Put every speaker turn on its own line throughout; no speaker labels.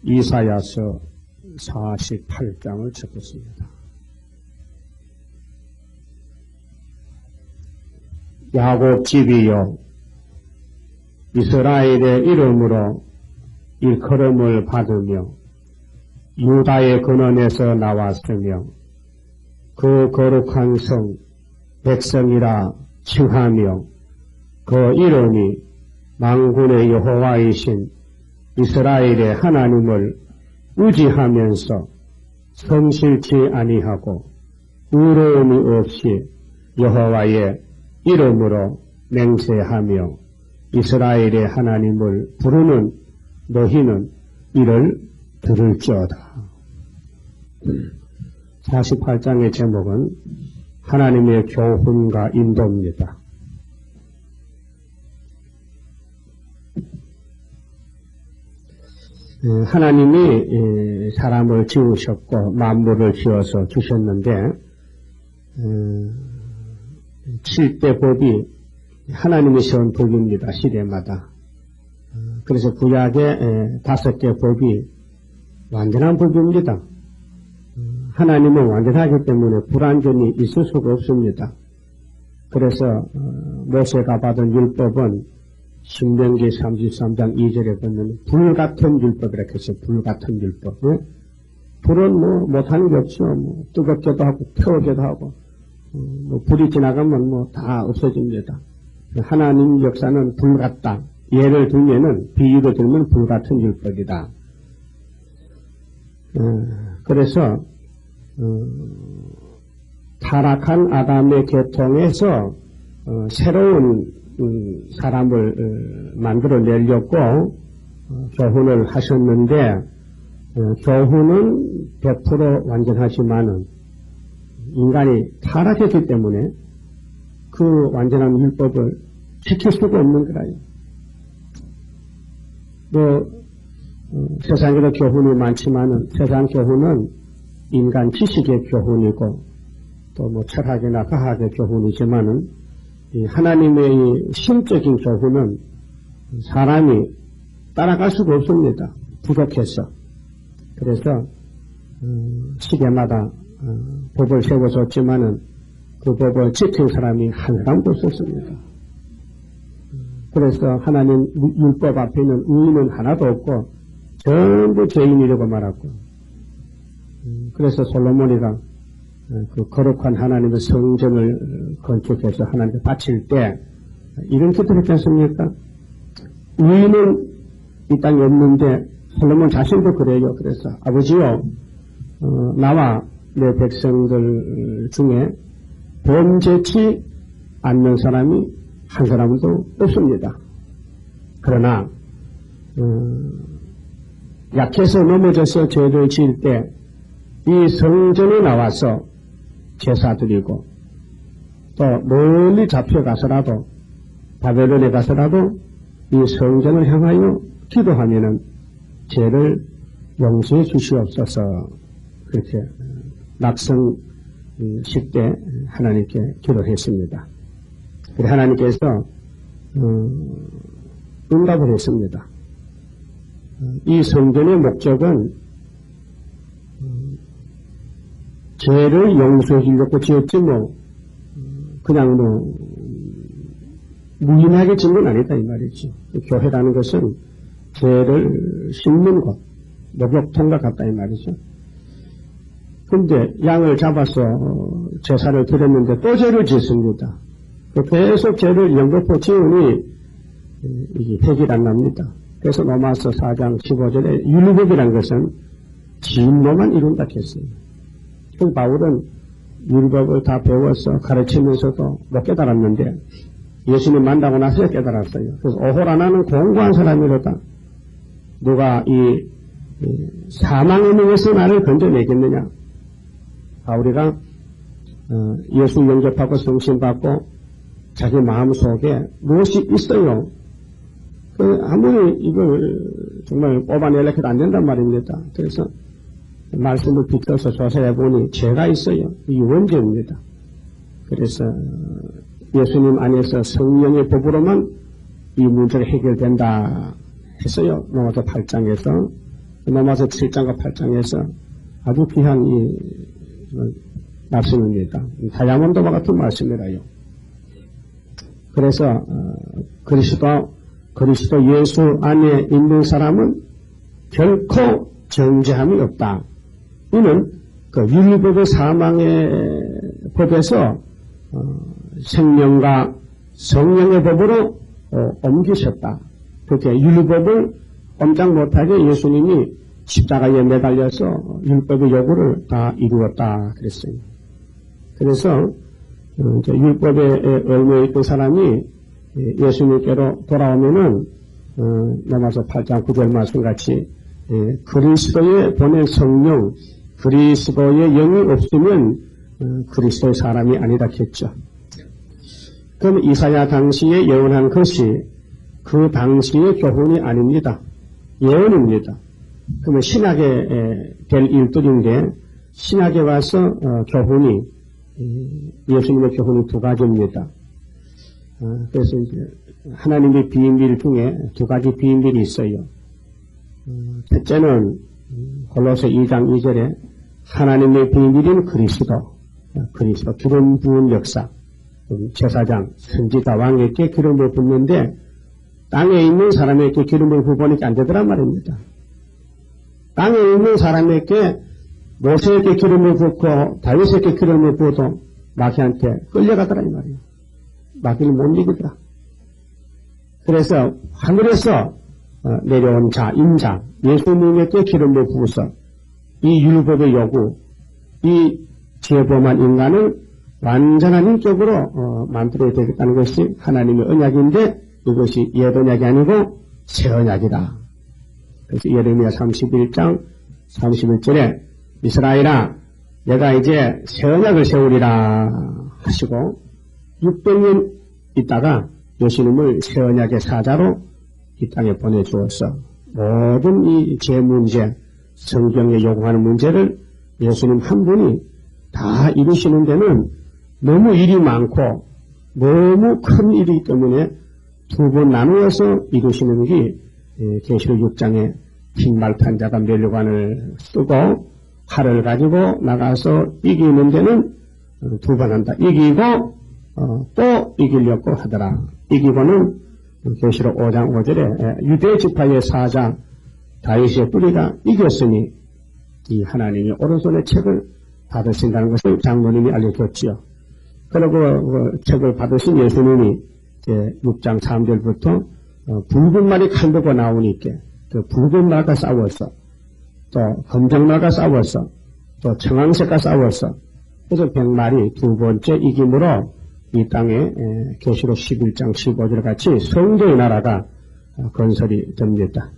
이사야서 48장을 적었습니다. 야곱 집이여 이스라엘의 이름으로 일컬음을 받으며 유다의 근원에서 나왔으며 그 거룩한 성 백성이라 칭하며 그 이름이 만군의 여호와이신 이스라엘의 하나님을 의지하면서 성실치 아니하고 의로움이 없이 여호와의 이름으로 맹세하며 이스라엘의 하나님을 부르는 너희는 이를 들을지어다. 48장의 제목은 하나님의 교훈과 인도입니다. 하나님이 사람을 지으셨고 만물을 지어서 주셨는데 7대 법이 하나님이 세운 법입니다. 시대마다. 그래서 구약의 5개 법이 완전한 법입니다. 하나님은 완전하기 때문에 불완전이 있을 수가 없습니다. 그래서 모세가 받은 율법은 신명기 33장 2절에 보면 불같은 율법이라고 했어요. 불같은 율법. 네? 불은 못하는 게 없죠. 뜨겁게도 하고 태우기도 하고 불이 지나가면 다 없어집니다. 하나님 역사는 불같다. 예를 들면은 비유를 들면 불같은 율법이다. 그래서 타락한 아담의 계통에서 새로운 사람을 만들어내려고 교훈을 하셨는데 교훈은 100% 완전하지만은 인간이 타락했기 때문에 그 완전한 율법을 지킬 수가 없는 거라요. 세상에도 교훈이 많지만은 세상 교훈은 인간 지식의 교훈이고 또 철학이나 과학의 교훈이지만은 이 하나님의 신적인 교훈은 사람이 따라갈 수가 없습니다. 부족해서. 그래서 시대마다 법을 세워줬지만은 그 법을 지킨 사람이 한 사람도 없었습니다. 그래서 하나님 율법 앞에는 의인은 하나도 없고 전부 죄인이라고 말하고 그래서 솔로몬이가 그 거룩한 하나님의 성전을 건축해서 하나님께 바칠 때 이런 기도를 했지 않습니까? 의인은 이 땅에 없는데 솔로몬 자신도 그래요. 그래서 아버지요 나와 내 백성들 중에 범죄치 않는 사람이 한 사람도 없습니다. 그러나 약해서 넘어져서 죄를 지을 때 이 성전에 나와서 제사 드리고 또 멀리 잡혀가서라도 바벨론에 가서라도 이 성전을 향하여 기도하면은 죄를 용서해 주시옵소서 그렇게 낙성 10대 하나님께 기도했습니다. 그래서 하나님께서 응답을 했습니다. 이 성전의 목적은 죄를 용서해 주려고 지었지 그냥 무인하게 지은 건 아니다 이 말이죠. 교회라는 것은 죄를 씻는 곳, 목욕통과 같다 이 말이죠. 근데 양을 잡아서 제사를 드렸는데 또 죄를 짓습니다. 계속 죄를 연거푸 지으니 이게 해결 안 납니다. 그래서 로마서 4장 15절에 율법이라는 것은 진노만 이룬다 했어요. 그 바울은 율법을 다 배워서 가르치면서도 못 깨달았는데 예수님 만나고 나서 깨달았어요. 그래서 오호라나는 공부한 사람이로다. 누가 이 사망의 능에서 나를 건져내겠느냐. 바울이가 예수 영접하고 성신받고 자기 마음속에 무엇이 있어요. 아무리 이걸 정말 뽑아내려고 해도 안 된단 말입니다. 그래서 말씀을 비춰서 조사해보니 죄가 있어요. 이게 원죄입니다. 그래서 예수님 안에서 성령의 법으로만 이 문제가 해결된다 했어요. 로마서 8장에서, 로마서 7장과 8장에서 아주 귀한 말씀입니다. 다이아몬드와 같은 말씀이라요. 그래서 그리스도 예수 안에 있는 사람은 결코 정죄함이 없다. 이는 그 율법의 사망의 법에서 생명과 성령의 법으로 옮기셨다. 그렇게 율법을 꼼짝 못하게 예수님이 십자가에 매달려서 율법의 요구를 다 이루었다 그랬어요. 그래서 율법에 얽매여 있던 사람이 예수님께로 돌아오면은 로마서 8장 9절 말씀같이 그리스도의 보낸 성령, 그리스도의 영이 없으면 그리스도의 사람이 아니다 했죠. 그럼 이사야 당시에 예언한 것이 그 당시의 교훈이 아닙니다. 예언입니다. 그러면 신약에 될 일들인데 신약에 와서 교훈이 예수님의 교훈이 두 가지입니다. 그래서 이제 하나님의 비밀 중에 두 가지 비밀이 있어요. 첫째는 골로새 2장 2절에 하나님의 비밀인 그리스도 기름 부은 역사, 제사장, 선지자, 왕에게 기름을 붓는데 땅에 있는 사람에게 기름을 부으니까 안 되더란 말입니다. 땅에 있는 사람에게 모세에게 기름을 붓고 다윗에게 기름을 부어도 마귀한테 끌려가더라 이 말이에요. 마귀를 못 이기더라. 그래서 하늘에서 내려온 자, 인자, 예수님에게 기름을 부어서 이 율법의 요구, 이 죄범한 인간을 완전한 인격으로 만들어야 되겠다는 것이 하나님의 언약인데 이것이 옛 언약이 아니고 새 언약이다. 그래서 예레미야 31장 31절에 이스라엘아 내가 이제 새 언약을 세우리라 하시고 600년 있다가 예수님을 새 언약의 사자로 이 땅에 보내주어서 모든 이 죄 문제, 성경에 요구하는 문제를 예수님 한 분이 다 이루시는 데는 너무 일이 많고 너무 큰 일이기 때문에 두 번 나누어서 이루시는 게 계시록 6장에 흰 말 탄 자가 멸류관을 쓰고 활을 가지고 나가서 이기는 데는 두 번 한다. 이기고 또 이기려고 하더라. 이기고는 계시록 5장 5절에 유대 지파의 사자 다윗의 뿌리가 이겼으니 이 하나님이 오른손의 책을 받으신다는 것을 장로님이 알려줬지요. 그리고 그 책을 받으신 예수님이 6장 3절부터 붉은 말이 칼 들고 나오니까 그 붉은 말과 싸웠어. 또 검정 말과 싸웠어. 또 청황색과 싸웠어. 그래서 백말이 두 번째 이김으로 이 땅에 계시록 11장 15절 같이 성도의 나라가 건설이 됩니다.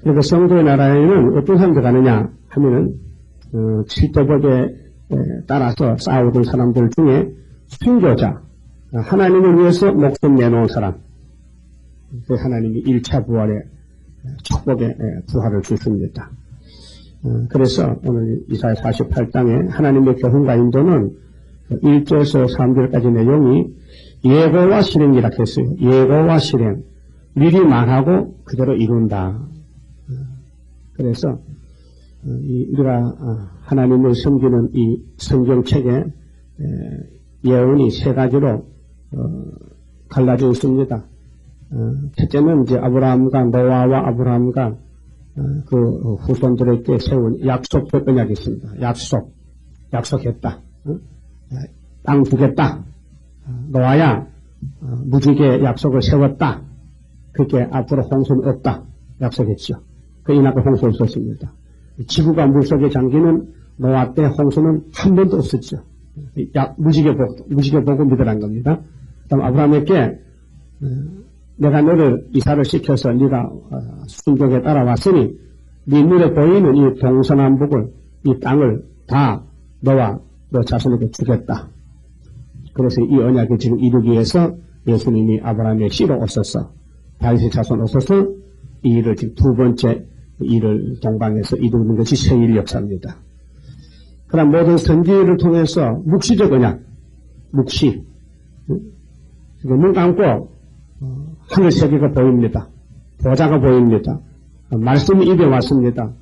그러니까 성도의 나라에는 어떤 사람들 가느냐 하면은 칠대법에 따라서 싸우던 사람들 중에 순교자, 하나님을 위해서 목숨 내놓은 사람, 그 하나님이 1차 부활의 축복의 부활을 주십니다. 그래서 오늘 이사야 48장에 하나님의 교훈과 인도는 1절에서 3절까지 내용이 예고와 실행이라 했어요. 예고와 실행. 미리 말하고 그대로 이룬다. 그래서 우리가 하나님을 섬기는 이 성경책에 예언이 세 가지로 갈라져 있습니다. 첫째는 이제 아브라함과 노아와 아브라함과 그 후손들에게 세운 약속 언약이 있습니다. 약속했다. 땅 주겠다. 노아야 무지개 약속을 세웠다. 그게 앞으로 홍수는 없다. 약속했죠. 그 이나가 홍수 없었습니다. 지구가 물속에 잠기는 노아 때 홍수는 한 번도 없었죠. 무지개 보고 믿으란 겁니다. 그다음 아브라함에게 내가 너를 이사를 시켜서 네가 순종에 따라왔으니 네 눈에 보이는 이 동서남북을 이 땅을 다 너와 너 자손에게 주겠다. 그래서 이 언약을 지금 이루기 위해서 예수님이 아브라함의 씨로 오셔서 다윗의 자손 오셔서 이 일을 지금 두 번째 일을 동방에서 이루는 것이 세일 역사입니다. 그럼 모든 선지를 통해서 묵시적 언약, 눈 감고 하늘 세계가 보입니다. 보좌가 보입니다. 말씀이 입에 왔습니다.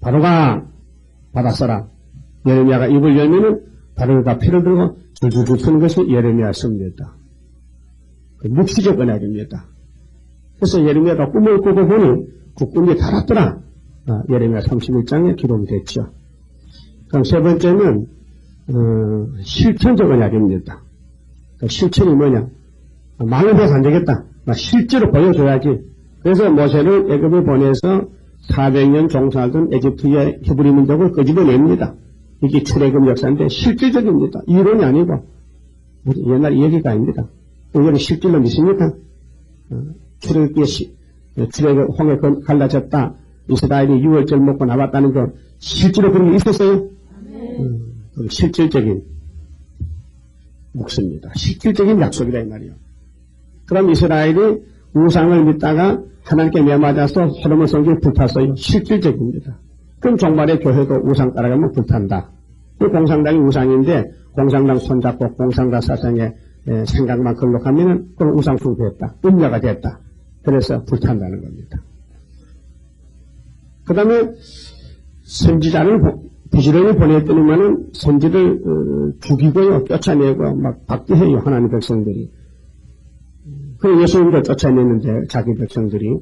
바로 가 바다 써라. 예레미야가 입을 열면은 바로가 피를 들고 줄줄줄 푸는 것이 예레미야서입니다. 묵시적 언약입니다. 그래서 예레미야가 꿈을 꾸고 보니 그 꿈이 달았더라. 예레미야 31장에 기록이 됐죠. 그럼 세 번째는 실천적 언약입니다. 그 실천이 뭐냐? 망해서 안 되겠다. 실제로 보여줘야지. 그래서 모세를 애굽에 보내서 400년 종사하던 에집트의 히브리 민족을 끄집어냅니다. 이게 출애굽 역사인데 실질적입니다. 이론이 아니고 옛날 얘기가 아닙니다. 이거는 실질로 믿습니까? 출애굽 홍해 갈라졌다. 이스라엘이 6월절 먹고 나왔다는 거 실제로 그런 게 있었어요? 실질적인 묵습니다. 실질적인 약속이다 이 말이에요. 그럼 이스라엘이 우상을 믿다가 하나님께 매맞아서 솔로몬 성전이 불탔어요. 실질적입니다. 그럼 종말의 교회도 우상 따라가면 불탄다. 그 공산당이 우상인데 공산당 손잡고 공산당 사상의 생각만 걸록하면 그럼 우상 숭배했다. 음녀가 됐다. 그래서 불탄다는 겁니다. 그 다음에 선지자를 부지런히 보냈더니만은 선지를 죽이고요, 쫓아내고 막 박해해요, 하나님 백성들이. 그 예수님도 쫓아내는데 자기 백성들이.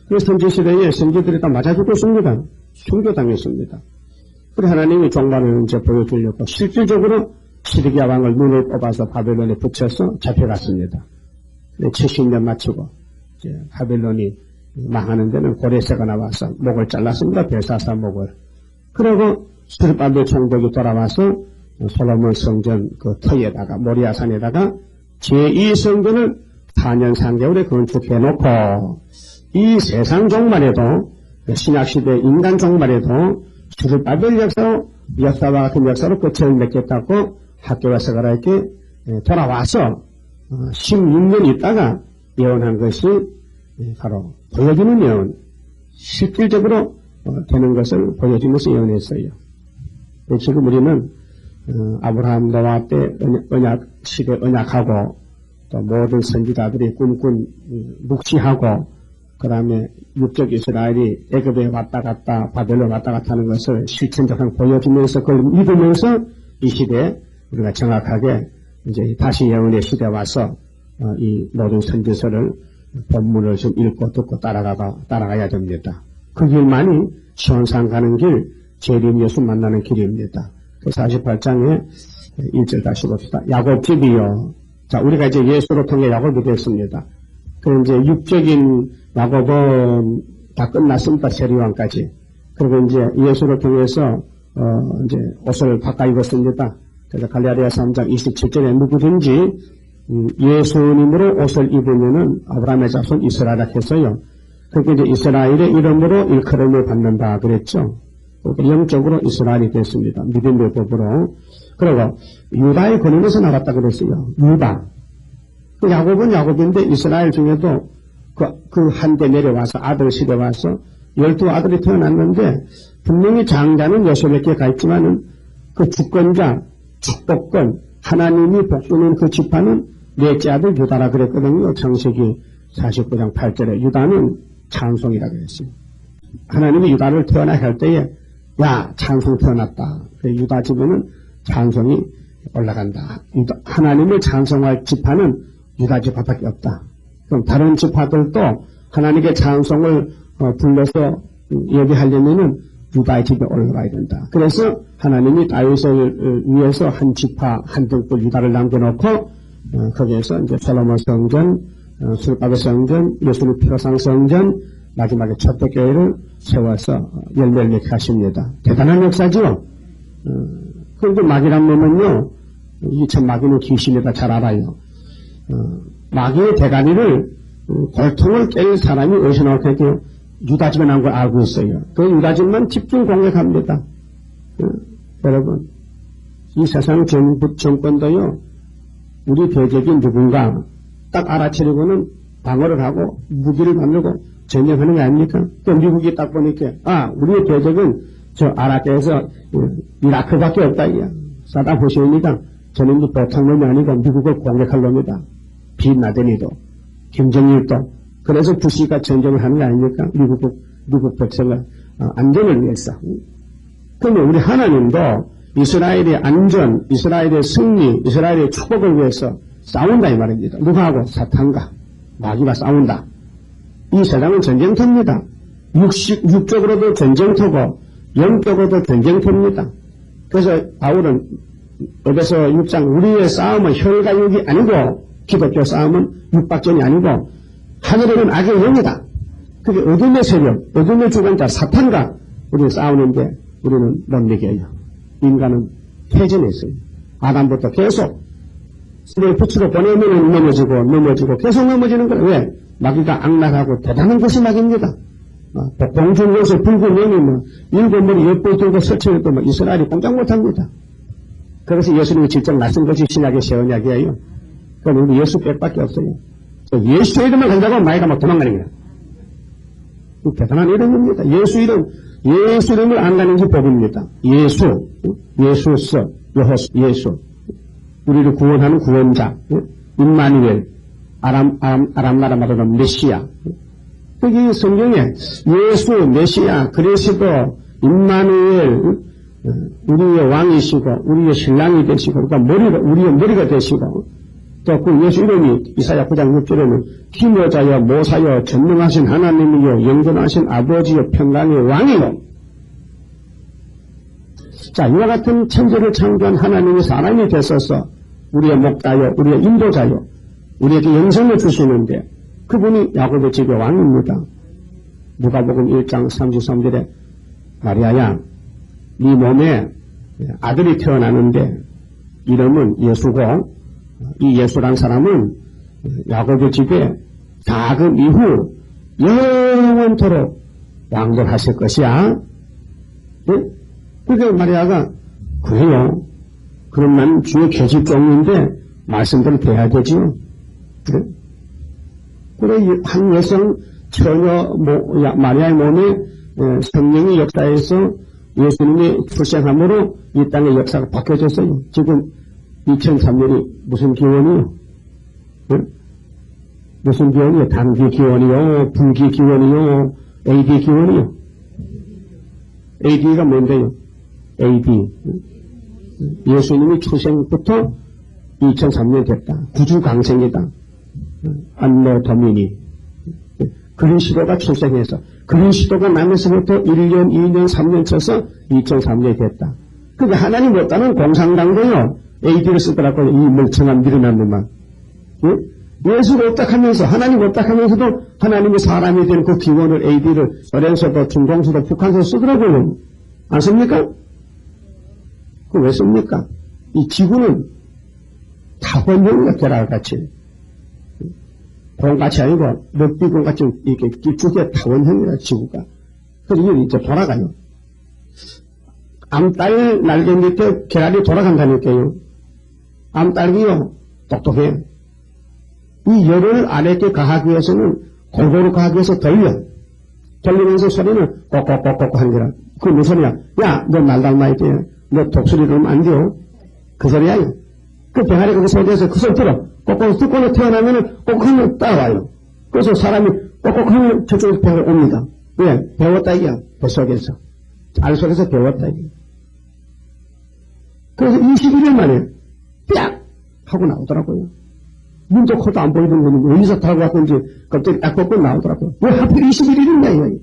그 선지 시대에 선지들이 다 맞아 죽었습니다. 순교당했습니다. 그래 하나님이 종말을 이제 보여주려고 실질적으로 시드기야 왕을 눈을 뽑아서 바벨론에 붙여서 잡혀갔습니다. 70년 마치고 이제 바벨론이 망하는 데는 고레세가 나와서 목을 잘랐습니다. 벨사사 목을. 그리고 스룹바벨 총독이 돌아와서 솔로몬 성전 그 터에다가 모리아산에다가 제2성전을 4년 3개월에 건축해놓고 이 세상 종말에도 신약시대 인간 종말에도 스룹바벨 역사와 같은 역사로 끝을 맺겠다고 학교가 서가라에게 돌아와서 16년 있다가 예언한 것이 바로 보여주는 예언, 실질적으로 되는 것을 보여주면서 예언했어요. 지금 우리는 아브라함 노아 때 언약 시대 언약하고 또 모든 선지자들이 꿈꾼 묵시하고 그 다음에 육적 이스라엘이 애굽에 왔다 갔다 바벨론 왔다 갔다 하는 것을 실천적으로 보여주면서 그걸 믿으면서 이 시대에 우리가 정확하게 이제 다시 예언의 시대에 와서 이 모든 선지서를 본문을 좀 읽고 듣고 따라가야 됩니다. 그 길만이 시온산 가는 길, 재림 예수 만나는 길입니다. 그 48장에 1절 다시 봅시다. 야곱집이요. 자, 우리가 이제 예수로 통해 야곱이 됐습니다. 그럼 이제 육적인 야곱은 다 끝났습니다. 세리왕까지. 그리고 이제 예수로 통해서, 이제 옷을 바꿔 입었습니다. 그래서 갈라디아 3장 27절에 누구든지 예수님으로 옷을 입으면은 아브라함의 자손 이스라엘이라 했어요. 그렇게 이제 이스라엘의 이름으로 일컬음을 받는다 그랬죠. 영적으로 이스라엘이 됐습니다. 믿음의 법으로. 그리고 유다의 권위에서 나갔다 그랬어요. 유다. 그 야곱은 야곱인데 이스라엘 중에도 그 한때 내려와서 아들 시대 와서 12아들이 태어났는데 분명히 장자는 6개 가 있지만은 그 주권자, 축복권, 하나님이 복주는 그 지파는 넷째 아들 유다라 그랬거든요. 창세기 49장 8절에 유다는 찬송이라 그랬어요. 하나님이 유다를 태어나게 할 때에 야 찬송 태어났다. 유다 집에는 찬송이 올라간다. 하나님을 찬송할 지파는 유다 지파밖에 없다. 그럼 다른 지파들도 하나님의 찬송을 불러서 예배하려면은 유다의 집에 올라가야 된다. 그래서 하나님이 다윗을 위해서 한 지파 한 등불 유다를 남겨놓고 거기에서 이제 솔로몬 성전, 스룹바벨 성전, 예수님 피로상 성전, 마지막에 첫째 교회를 세워서 열매를 맺게 하십니다. 대단한 역사죠. 그런데 마귀란 놈은요, 참 마귀는 귀신이다 잘 알아요. 마귀의 대가리를 골통을 깰 사람이 어디서 나올까요? 유다집에 난 걸 알고 있어요. 그 유다집만 집중 공격합니다. 여러분, 이 세상 정권도요, 우리 대적인 누군가 딱 알아채려고는 방어를 하고 무기를 만들고 전쟁하는 거 아닙니까? 또 미국이 딱 보니까, 우리의 대적은 저 아랍에서 이라크밖에 없다, 이야. 사담 후세인이가 저는 보통 놈이 아니고 미국을 공격할 놈이다. 빈라덴이도, 김정일도, 그래서 부시가 전쟁을 하는 게 아닙니까? 미국 백성의 안전을 위해서. 그러면 우리 하나님도 이스라엘의 안전, 이스라엘의 승리, 이스라엘의 축복을 위해서 싸운다 이 말입니다. 누구하고? 사탄과 마귀가 싸운다. 이 세상은 전쟁터입니다. 육적으로도 전쟁터고 영적으로도 전쟁터입니다. 그래서 바울은 에베소 6장 우리의 싸움은 혈과 육이 아니고 기독교 싸움은 육박전이 아니고 하늘에는 악의 영이다. 그게 어둠의 세력, 어둠의 주관자 사탄과 우리는 싸우는데 우리는 못 이겨요. 인간은 패전했어요. 아담부터 계속 스를 붙이고 보내면 넘어지고 계속 넘어지는 거예요. 왜? 마귀가 악랄하고 대단한 것이 마귀입니다. 봉준 것을 붉은 영이 일곱 머리 엿보 들고 설치해도 이스라엘이 꼼짝 못합니다. 그래서 예수님이 직접 나선 것이 신약의 새 언약이에요. 그럼 우리 예수 빽밖에 없어요. 예수 이름을 간다고 마귀가 막 도망가는 거야. 대단한 이름입니다. 예수 이름을 안 가는 게 법입니다. 예수서, 여호수, 예수. 우리를 구원하는 구원자, 임마누엘, 아람 나라 말하는 메시아. 여기 성경에 예수, 메시아, 그리스도, 임마누엘, 우리의 왕이시고, 우리의 신랑이 되시고, 그러니까 우리의 머리가 되시고, 또 그 예수 이름이 이사야 9장 6절에는 힘여자여 모사여 전능하신 하나님이요 영존하신 아버지여 평강의 왕이요. 자, 이와 같은 천지를 창조한 하나님이 사람이 되셔서 우리의 목자여, 우리의 인도자여, 우리에게 영생을 주시는데 그분이 야곱의 집의 왕입니다. 누가복음 1장 33절에 마리아야, 네 몸에 아들이 태어나는데 이름은 예수고 이 예수란 사람은 야곱의 집에 자금 이후 영원토록 왕돌하실 것이야. 네? 그러니까 마리아가 그래요. 그럼 난 주의 계집종인데 말씀대로 돼야 되지요. 그래? 그래 한 여성 처녀 마리아의 몸에 성령의 역사에서 예수님이 출생함으로 이 땅의 역사가 바뀌어졌어요. 지금 2003년이 무슨 기원이요? 네? 무슨 기원이요? 단기 기원이요? 분기 기원이요? AD 기원이요? AD가 뭔데요? AD. 예수님이 출생부터 2003년 됐다. 구주강생이다. 안노 도미니. 그리스도가 출생해서 그리스도가 남에서부터 1년, 2년, 3년 쳐서 2003년이 됐다. 그러니까 하나님 못다는 공상당도요. AD를 쓰더라고. 이 멍청한 미련한 놈만. 예수가 없다 하면서 하나님 없다 하면서도 하나님이 사람이 된 그 기원을 AD를 소련서도 중동서도 북한서도 쓰더라고요. 안 씁니까? 그 왜 씁니까? 이 지구는 타원형이야. 계란같이. 공같이 아니고 럭비공같이 이렇게 길쭉해 타원형이라 지구가. 그래서 이제 돌아가요. 암딸 날개 밑에 계란이 돌아간다니까요. 암딸기요 똑똑해요. 이 열을 아래께 가하기 위해서는 골고루 가하기 위해서 돌리면서 소리는 꼭꼭꼭꼭 하는 거라. 그게 무슨 소리야? 야, 너 날 닮아야 돼. 너 독수리 그러면 안 돼요. 그 소리야. 그 병아리 거기서 어디에서 그 소리 들어. 꼭꼭 듣고는 태어나면은 꼭하면 따라와요. 그래서 사람이 꼭꼭하면 저쪽에서 병을 옵니다. 왜? 배웠다 이게야. 뱃속에서. 알 속에서 배웠다 이게. 그래서 21일 만에 삐약! 하고 나오더라고요. 문도 코도 안 보이던 거는 어디서 타고 왔던지 갑자기 딱 벗고 나오더라고요. 왜 하필 21일인가 이거예요.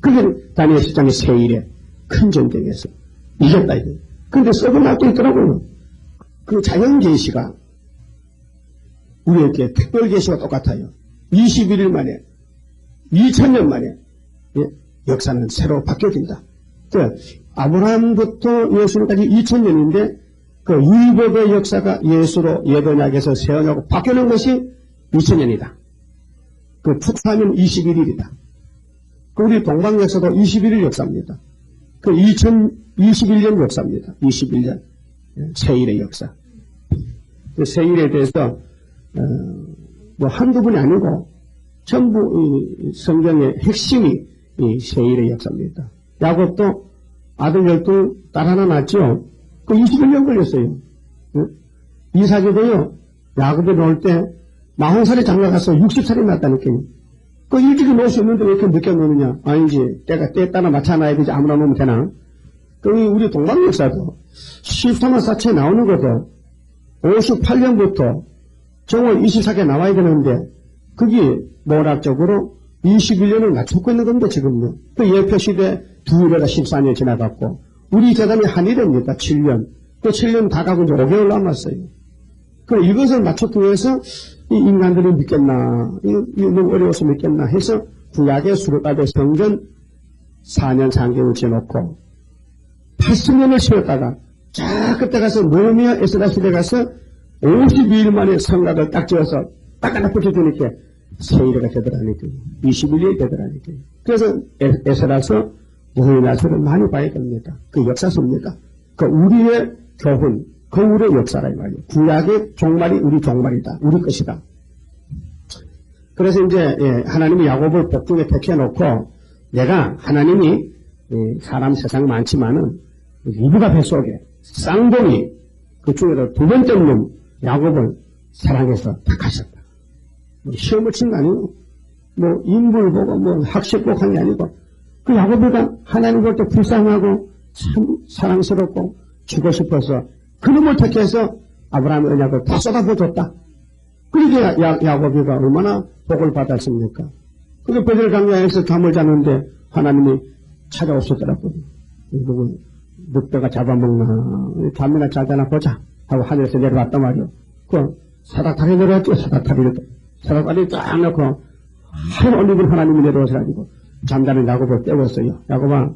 그게 다니엘 10장의 세일에 큰 전쟁에서 이겼다 이거예요. 그런데 썩은 날도 있더라고요. 그 자연 계시가 우리에게 특별 계시가 똑같아요. 21일 만에 2000년 만에 역사는 새로 바뀌어진다. 아브라함부터 예수님까지 2000년인데 그 율법의 역사가 예수로 예언약에서 새 언약으로 바뀌는 것이 2000년이다. 그 축사하면 21일이다. 그 우리 동방 역사도 21일 역사입니다. 그 2021년 역사입니다. 21년 세일의 역사. 그 세일에 대해서 뭐 한두 분이 아니고 전부 성경의 핵심이 이 세일의 역사입니다. 야곱도 아들 12, 딸 하나 낳았죠. 그 21년 걸렸어요. 이삭이도요, 야곱이 나올 때 40살에 장가가서 60살이 났다니까요. 그 일찍이 놓을 수 있는데 왜 이렇게 늦게 놓느냐? 아니지. 때에 따라 맞춰놔야 되지. 아무나 놓으면 되나? 그 우리 동방 역사도 13만 4천에 나오는 것도 58년부터 정월 24개 나와야 되는데 그게 모락적으로 21년을 맞추고 있는 건데 지금요. 그 예표시대 두 일에다 14년 지나갔고 우리 재단이 한 일입니다. 7년. 그 7년 다 가고 이제 5개월 남았어요. 그래 이것을 맞추기 위해서 이 인간들이 믿겠나, 이거 너무 어려워서 믿겠나 해서 구약의 수르바벨 성전 4년 3개월 지어놓고 80년을 쉬었다가 자 그때 가서 느헤미야 에스라 시대 가서 52일 만에 성곽을 딱 지어서 딱 하나 붙여주니까 세일가 되더라니까요. 21일이 되더라니까요. 그래서 에스라서 느헤미야서를 많이 봐야 됩니다. 그 역사서입니다. 그 우리의 교훈, 그 우리의 역사라 이 말이에요. 구약의 종말이 우리 종말이다. 우리 것이다. 그래서 이제 하나님이 야곱을 복중에 택해놓고 내가 하나님이 사람 세상 많지만은 이브가 뱃속에 쌍둥이 그 중에서 두 번째 놈 야곱을 사랑해서 택하셨다. 시험을 친 거 아니고 뭐 인물 보고 뭐 학식 꼭 한 게 아니고 그 야곱이가 하나님 볼 때 불쌍하고 참 사랑스럽고 주고 싶어서 그놈을 택해서 아브라함의 언약을 다 쏟아부어줬다. 그러니까 야곱이가 얼마나 복을 받았습니까? 그게 베델 강야에서 잠을 자는데 하나님이 찾아오시더라고요. 누구 늑대가 잡아먹나 잠이나 잘 자나 보자 하고 하늘에서 내려왔단 말이요. 그 사닥다리 내려왔죠. 사닥다리 쫙 넣고 하늘 올리고 하나님이 내려오셔가지고 잠자는 야곱을 깨웠어요. 야곱아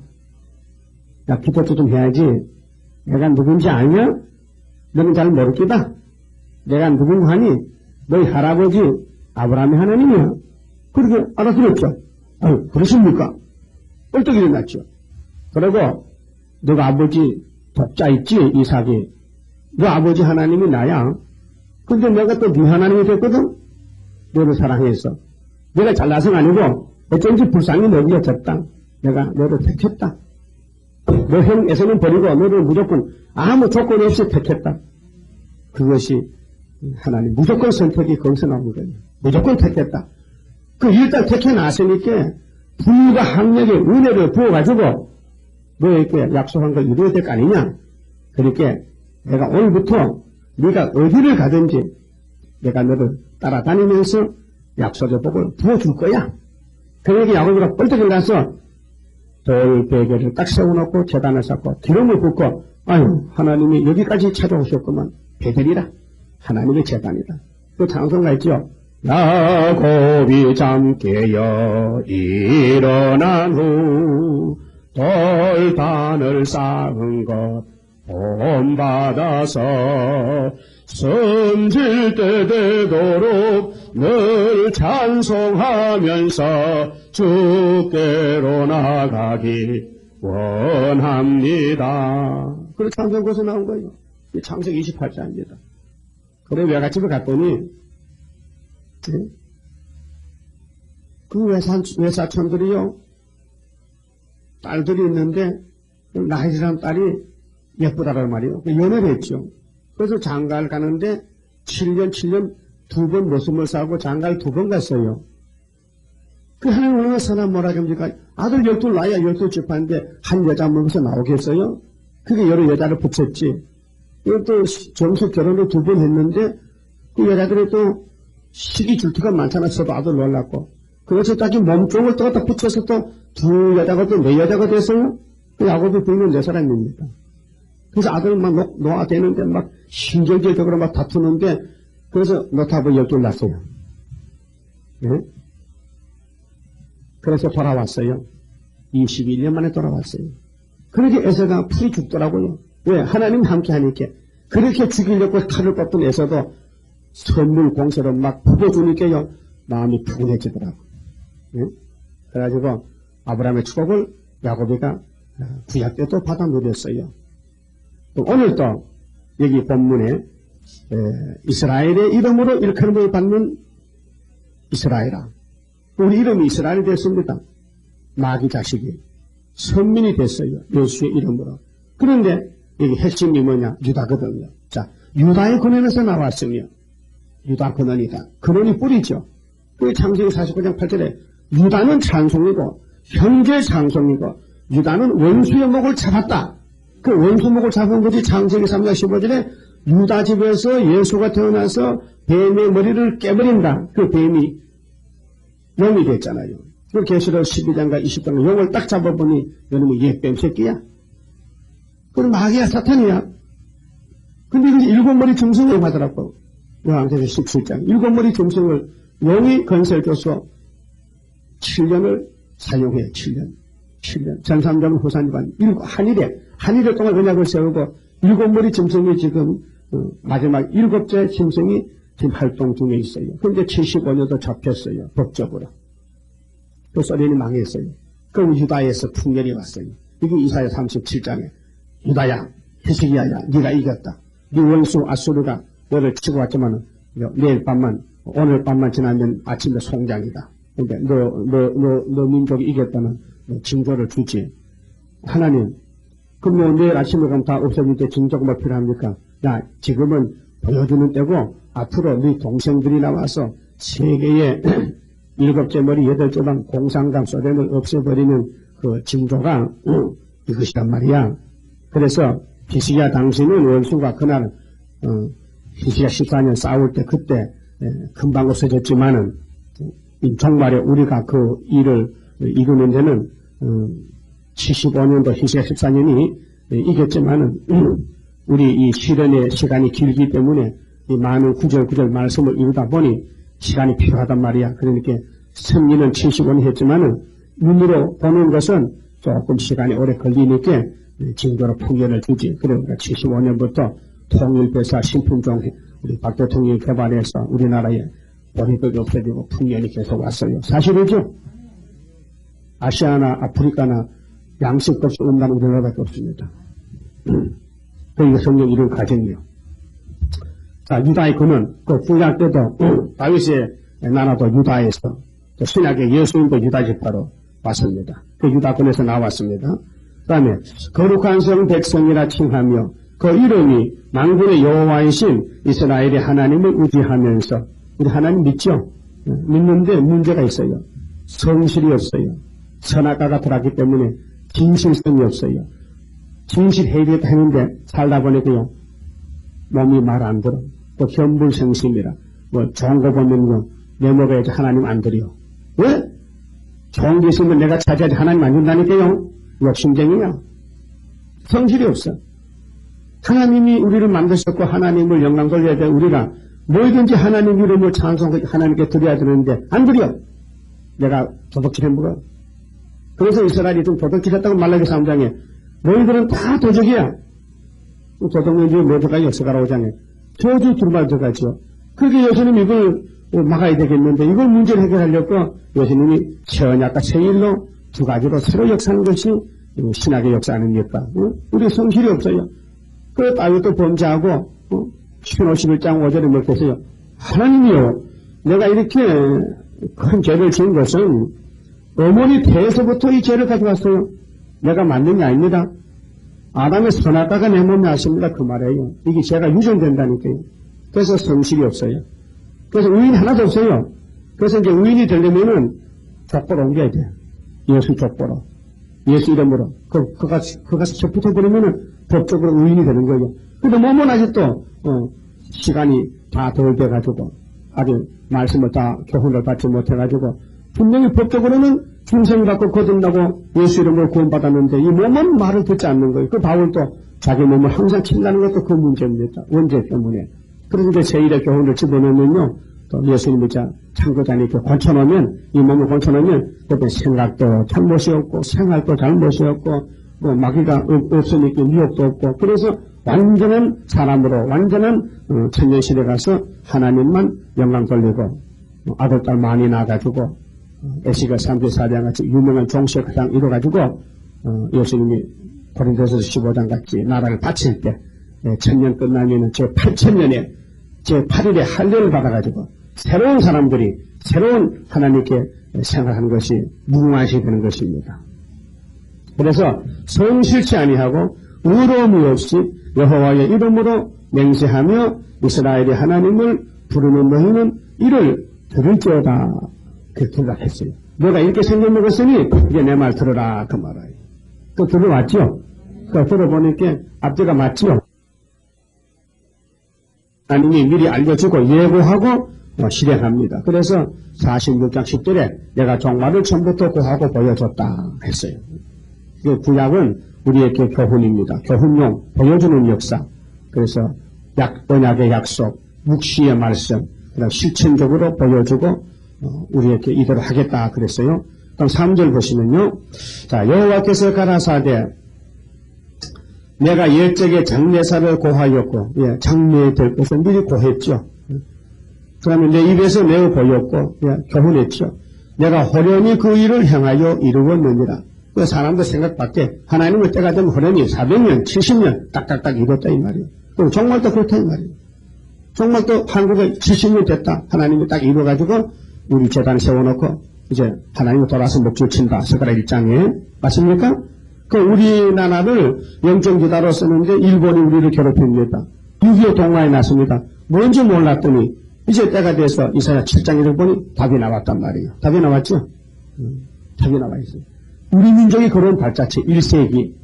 야 기도도 좀 해야지. 내가 누군지 알냐? 너는 잘 모르겠다. 내가 누군가 하니 너희 할아버지 아브라함의 하나님이야. 그렇게 알아들었죠. 아유 그러십니까? 뻘떡이 일어났죠. 그리고 너가 아버지 독자 있지 이삭이. 너 아버지 하나님이 나야. 근데 내가 또 네 하나님이 됐거든. 너를 사랑해서. 내가 잘나서는 아니고 어쩐지 불쌍히 너기가 졌다. 내가 너를 택했다. 너 형 에서는 버리고 너를 무조건 아무 조건 없이 택했다. 그것이 하나님 무조건 선택이 거기서 나온 거예요. 무조건 택했다. 그 일단 택해놨으니까 불가항력의 은혜를 부어가지고 너에게 약속한 걸 이루어야 될 거 아니냐. 그러니까 내가 오늘부터 네가 어디를 가든지 내가 너를 따라다니면서 약속의 복을 부어줄 거야. 그러니까 야곱이가 뻘떡 일어나서 돌 베개를 딱 세워놓고 제단을 쌓고 기름을 붓고 아유 하나님이 여기까지 찾아오셨구만. 베델이라 하나님의 제단이다. 그 찬송가 있죠. 야곱이 잠 깨어 일어난 후 돌단을 쌓은 것 본받아서 성질 때 되도록 늘 찬송하면서 주께로 나가기 원합니다. 그래서 찬송가에서 나온 거예요. 창세기 28장입니다. 그래 외갓집에 갔더니 그 외사촌들이요 딸들이 있는데 나이지란 딸이 예쁘다란 말이에요. 연애를 했죠. 그래서 장가를 가는데 7년 두 번 모습을 싸고 장가를 2번 갔어요. 그 하나님 얼마나 선한 뭐라 합니까? 아들 12 낳아야 12집하는데 한 여자 먹어서 나오겠어요? 그게 여러 여자를 붙였지. 이것도 정식 결혼을 2번 했는데 그 여자들이 또 시기 질투가 많잖아. 저도 아들 놀랐고. 그래서 자기 몸종을 또 갖다 붙여서 또 2 여자가 또 4여자가 됐어요. 그 야곱이 부인은 4사람입니다. 그래서 아들 막 놓아대는데 막 신경질적으로 막 다투는데 그래서 노타브 12 낳았어요. 네? 그래서 돌아왔어요. 21년 만에 돌아왔어요. 그렇게 에서가 풀이 죽더라고요. 왜? 하나님 함께 하니까. 그렇게 죽이려고 칼을 뻗던 에서도 선물 공세로 막 부어주니까요. 마음이 푸근해지더라고. 네? 그래가지고 아브라함의 축복을 야곱이가 구약 때도 받아 누렸어요. 오늘도 여기 본문에 이스라엘의 이름으로 일컬음을 받는 이스라엘아. 우리 이름이 이스라엘이 됐습니다. 마귀 자식이 선민이 됐어요. 예수의 이름으로. 그런데 여기 핵심이 뭐냐? 유다거든요. 자, 유다의 근원에서 나왔으며 유다 근원이다. 근원이 뿌리죠. 그 창세기 49장 8절에 유다는 찬송이고 현재 찬송이고 유다는 원수의 목을 잡았다. 그 원수 목을 잡은 것이 창세기 3장 15절에 유다 집에서 예수가 태어나서 뱀의 머리를 깨버린다. 그 뱀이 용이 됐잖아요. 그 계시록 12장과 20장과 용을 딱 잡아보니 너는 옛뱀 새끼야. 그건 마귀야 사탄이야. 근데 이것이 일곱 머리 짐승을 하더라고. 요한계시록 17장. 일곱 머리 짐승을 용이 건설 줘서 7년을 사용해. 7년. 전삼장 후산이반 한일에 동안 언약을 세우고 일곱 머리 짐승이 지금 마지막 일곱째 짐승이 지금 활동 중에 있어요. 그런데 75년도 잡혔어요. 법적으로. 그 소련이 망했어요. 그럼 유다에서 풍년이 왔어요. 이게 이사야 37장에 유다야, 히스기야야, 네가 이겼다. 네 원수 아수르가 너를 치고 왔지만 내일 밤만, 오늘 밤만 지나면 아침에 송장이다. 근데 너 민족이 이겼다는 징조를 주지. 하나님, 그럼 내일 아침에 가면 다 없어질 때 징조가 뭐 필요합니까? 야, 지금은 보여주는 때고 앞으로 네 동생들이 나와서 세계의 일곱째 머리 여덟째 방 공산당 소련을 없애버리는 그 징조가 이것이란 말이야. 그래서 히스기야 당신은 원수가 그날 히스기야 14년 싸울 때 그때 금방 없어졌지만은 정말에 우리가 그 일을 이루는 데는 75년도 히스기야 14년이 이겼지만은 우리 이 시련의 시간이 길기 때문에 이 많은 구절 말씀을 이루다 보니 시간이 필요하단 말이야. 그러니까 승리는 75년 했지만은 눈으로 보는 것은 조금 시간이 오래 걸리니까 징조로 풍년을 주지. 그러니까 75년부터 통일배사 신품종 우리 박 대통령이 개발해서 우리나라에 보리떡이 없어지고 풍년이 계속 왔어요. 사실이죠? 아시아나 아프리카나 양식 없이 온 나라는 우리나라밖에 없습니다. 그러니까 성령 이런 가정이에요. 자, 유다의 근원, 그 구약 때도 다윗의 나라도 유다에서 또 신약의 예수님도 유다 지파로 왔습니다. 그 유다권에서 나왔습니다. 그 다음에 거룩한 성 백성이라 칭하며 그 이름이 만군의 여호와이신 이스라엘의 하나님을 의지하면서 우리 하나님 믿죠? 믿는데 문제가 있어요. 성실이 없어요. 선악과가 들어갔기 때문에 진실성이 없어요. 진실해야 되겠다 했는데 살다 보니까요 몸이 말 안 들어. 또 현불성심이라 뭐 좋은 거 보면요 내 먹어야지 하나님 안 드려. 왜? 좋은 게 있으면 내가 차지하지 하나님 안 준다니까요. 욕심쟁이야. 성실이 없어. 하나님이 우리를 만드셨고 하나님을 영광 돌려야 돼. 우리가 뭐든지 하나님 이름을 찬송하고 하나님께 드려야 되는데 안 드려. 내가 도둑질해 먹어. 그래서 이스라엘이 좀 도둑질했다고 말라기 3장에 너희들은 다 도적이야. 도둑은 이제 모두가 역사가라 5장에 저주 두루마리 들어가죠. 그게 예수님이 이걸 막아야 되겠는데 이걸 문제를 해결하려고 예수님이 선악과 세일로 두 가지로 새로 역사하는 것이 신학의 역사 아닙니까? 우리 성실이 없어요. 그 다윗도 범죄하고 51장 5절에 뭐렇게 했어요? 하나님이요 내가 이렇게 큰 죄를 지은 것은 어머니 태에서부터 이 죄를 가져왔어요. 내가 만든 게 아닙니다. 아담의 선악과가 내 몸에 왔습니다. 그 말이에요. 이게 죄가 유전된다니까요. 그래서 성실이 없어요. 그래서 의인이 하나도 없어요. 그래서 이제 의인이 되려면은 족보로 옮겨야 돼요. 예수 족보로. 예수 이름으로. 그가 접붙어버리면은 법적으로 의인이 되는 거예요. 근데 몸은 아직도, 시간이 다 덜 돼가지고, 아직 말씀을 다 교훈을 받지 못해가지고, 분명히 법적으로는 중생 받고 거듭나고 예수 이름으로 구원받았는데, 이 몸은 말을 듣지 않는 거예요. 그 바울도 자기 몸을 항상 친다는 것도 그 문제입니다. 원죄 때문에. 그래서 이제 제1의 교훈을 집어넣으면요, 또 예수님이 참고자니 이렇게 권쳐놓으면, 이 몸을 권쳐놓으면, 그때 생각도 잘못이 없고, 생활도 잘못이 없고, 뭐, 마귀가 없으니까 미혹도 없고, 그래서 완전한 사람으로, 완전한 천년시대 가서 하나님만 영광 돌리고, 아들, 딸 많이 낳아가지고, 에스겔 34장 같이 유명한 종식 가장 이뤄가지고, 예수님이 고린도서 15장 같이 나라를 바칠 때, 천년 끝나면은 제 8천년에, 제 8일에 할례를 받아가지고, 새로운 사람들이, 새로운 하나님께 생각하는 것이 무궁하시 되는 것입니다. 그래서 성실치 아니하고 의로움이 없이 여호와의 이름으로 맹세하며 이스라엘의 하나님을 부르는 너희는 이를 들을지어다 그렇게 생각했어요. 내가 이렇게 생겨먹었으니 이제 내 말 들어라 그 말이에요. 또 들어왔죠? 그 들어보니까 앞뒤가 맞죠? 하나님이 미리 알려주고 예고하고 실행합니다. 그래서 46장 10절에 내가 종말을 처음부터 고하고 보여줬다 했어요. 그 구약은 우리에게 교훈입니다. 교훈용 보여주는 역사. 그래서 언약의 약속, 묵시의 말씀, 그다음 실천적으로 보여주고 우리에게 이대로 하겠다 그랬어요. 그럼 3절 보시면요. 자, 여호와께서 가라사대 내가 열적의 장례사를 고하였고, 예, 장례될 것을 미리 고했죠. 그 다음에 내 입에서 매우 보였고, 예, 교훈했죠. 내가 호련히 그 일을 행하여 이루었느니라. 그 사람들 생각밖에 하나님의 때가 되면 호련히 400년, 70년 딱딱딱 이뤘다 이 말이에요. 그럼 정말 또 그렇다 이 말이에요. 정말 또 한국에 70년 됐다. 하나님이 딱 이뤄가지고 우리 재단 세워놓고 이제 하나님이 돌아서 목줄 친다. 스가랴 1장에. 맞습니까? 그 우리나라를 영적유다로 쓰는데 일본이 우리를 괴롭힙니다. 6.25 동화에 났습니다. 뭔지 몰랐더니 이제 때가 돼서 이사야 7장을 보니 답이 나왔단 말이에요. 답이 나왔죠? 답이 나와 있어요. 우리 민족이 그런 발자취 1세기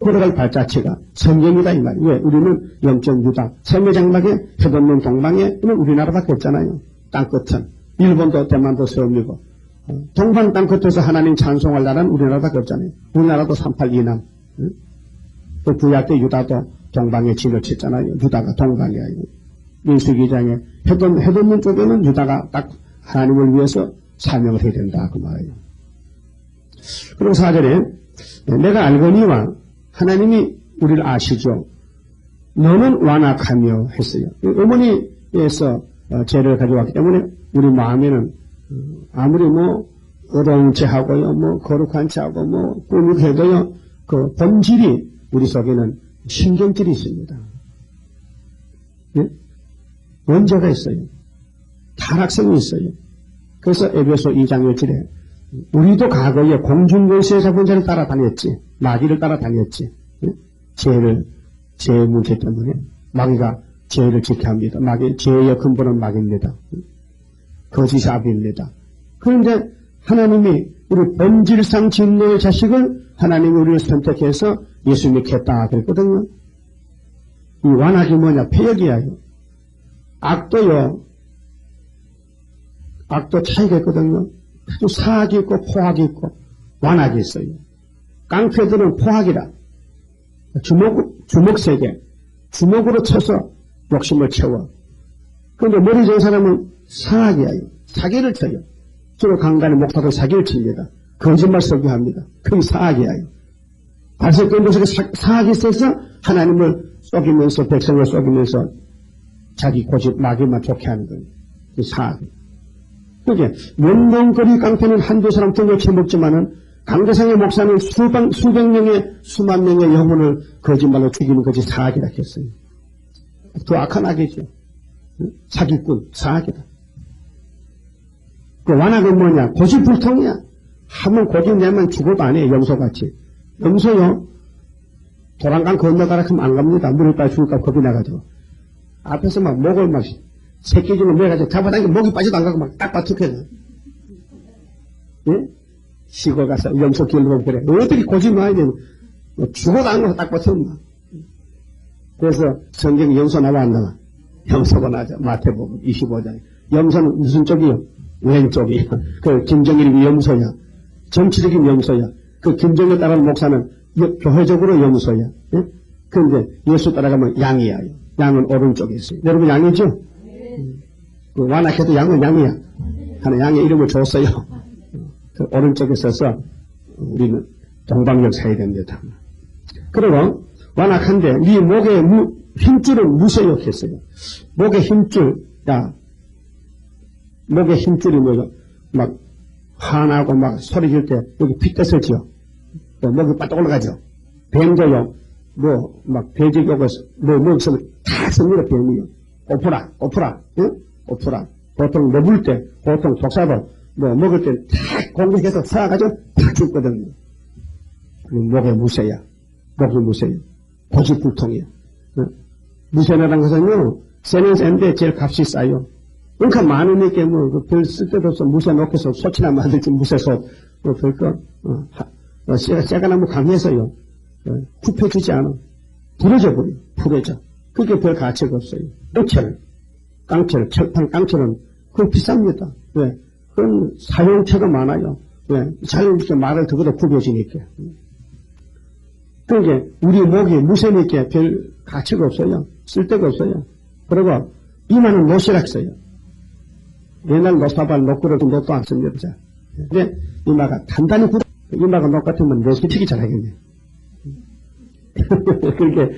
걸어갈 발자취가 성경이다 이 말이에요. 왜? 우리는 영적 유다, 세계장막에 해돋는 동방에 우리나라밖에 없잖아요. 땅끝은 일본도 대만도 세웁니고 동방 땅끝에서 하나님 찬송할 나라는 우리나라밖에 없잖아요. 우리나라도 38이남. 또 구약 때 유다도 동방에 진을 쳤잖아요. 유다가 동방이에요. 민수기 2장에 해돋는 쪽에는 유다가 딱 하나님을 위해서 사명을 해야 된다 그 말이에요. 그리고 4절에 내가 알거니와 하나님이 우리를 아시죠. 너는 완악하며 했어요. 어머니에서 죄를 가져왔기 때문에 우리 마음에는 아무리 어려운 죄하고요, 거룩한 죄하고 꾸묵해도요, 그 본질이 우리 속에는 신경질이 있습니다. 예? 원죄가 있어요. 타락성이 있어요. 그래서 에베소 2장 1절에 우리도 과거에 공중권세에 잡은 자를 따라다녔지. 마귀를 따라다녔지. 죄의 문제 때문에 마귀가 죄를 지켜야 합니다. 죄의 근본은 마귀입니다. 거짓의 압입니다. 그런데 하나님이 우리 본질상 진노의 자식을 하나님이 우리를 선택해서 예수 믿겠다 그랬거든요. 이 완악이 뭐냐? 폐역이야. 악도 차이가 있거든요. 또 사악이 있고 포악이 있고 완악이 있어요. 깡패들은 포악이라 주먹세계 주먹으로 쳐서 욕심을 채워. 그런데 머리 좋은 사람은 사악이야. 사기를 쳐요. 주로 강간의 목사도 사기를 칩니다. 거짓말 설교합니다. 그게 사악이야. 발석된 곳에 사악이 있어서 하나님을 속이면서 백성을 속이면서 자기 고집 마귀만 좋게 하는 거예요. 그 사악이. 그게 명명거리 깡패는 한두 사람 등을 쳐먹지만은 강대상의 목사는 수백 명의 수만 명의 영혼을 거짓말로 죽이는 것이 사악이라 했어요. 더 악한 악이죠. 사기꾼 사악이다. 그 완악은 뭐냐? 고집불통이야. 한번 고집 내면 죽어도 안 해. 염소같이. 염소요. 도랑강 건너가라 하면 안 갑니다. 물을 따라 죽을까 겁이 나가지고. 앞에서 막 목을 막 새끼 중에 매가지고 잡아당기면 목이 빠져도 안 가고 막 딱 빠툭해요. 예? 시골 가서 염소 길러보면 그래. 어떻게 고집 놔야 되는 죽어도 안 가서 딱 빠투면 그래서 성경에 염소 나와 안 나와? 염소가 나죠. 마태복음 25장. 염소는 무슨 쪽이요? 왼쪽이요. 그 김정일이 염소야. 정치적인 염소야. 그 김정일 따라가는 목사는 교회적으로 염소야. 예? 그런데 예수 따라가면 양이야. 양은 오른쪽에 있어요. 여러분 양이죠? 그 완악해도 양은 양이야. 하나 양의 이름을 줬어요. 그 오른쪽에 서서 우리는 동방역 사야 됩니다. 그리고 완악한데 네 목의 힘줄은 무쇠요 했어요. 목의 힘줄, 목의 힘줄이 뭐죠? 막 화나고 막 소리 질 때 여기 핏대을 지어. 목이 빠져 올라가죠. 뱀도요. 막 돼지 욕을 먹으면 다 씁니다. 뱀이요. 오프라. 응? 오프라. 보통 먹을 때, 보통 독사도 먹을 때 다 공격해서 사가지고 다 죽거든요. 목에 무쇠야. 목이 무쇠야. 고집불통이야. 무쇠라는 것은요, 쇠는 쇠인데 제일 값이 싸요. 그러니까 많으니까 뭐, 별 쓸데도 없어. 무쇠 놓고서 소치나 만들지, 무쇠솥. 뭐, 별거, 쇠가 너무 강해서요. 굽혀지지 않아. 부러져 버려. 부러져. 그게 별 가치가 없어요. 깡철, 철판 깡철은, 그건 비쌉니다. 왜? 그건 사용처가 많아요. 왜? 잘 이렇게 말을 듣고도 굽혀지니까. 그러니까, 우리 목이 무쇠니까 별 가치가 없어요. 쓸데가 없어요. 그리고, 이마는 노시락 써요. 옛날 노사발, 노꾸러기, 노도 안 씁니다. 자. 근데, 이마가 단단히 굳어. 이마가 녹 같으면 내시치기 잘하겠네. 그렇게,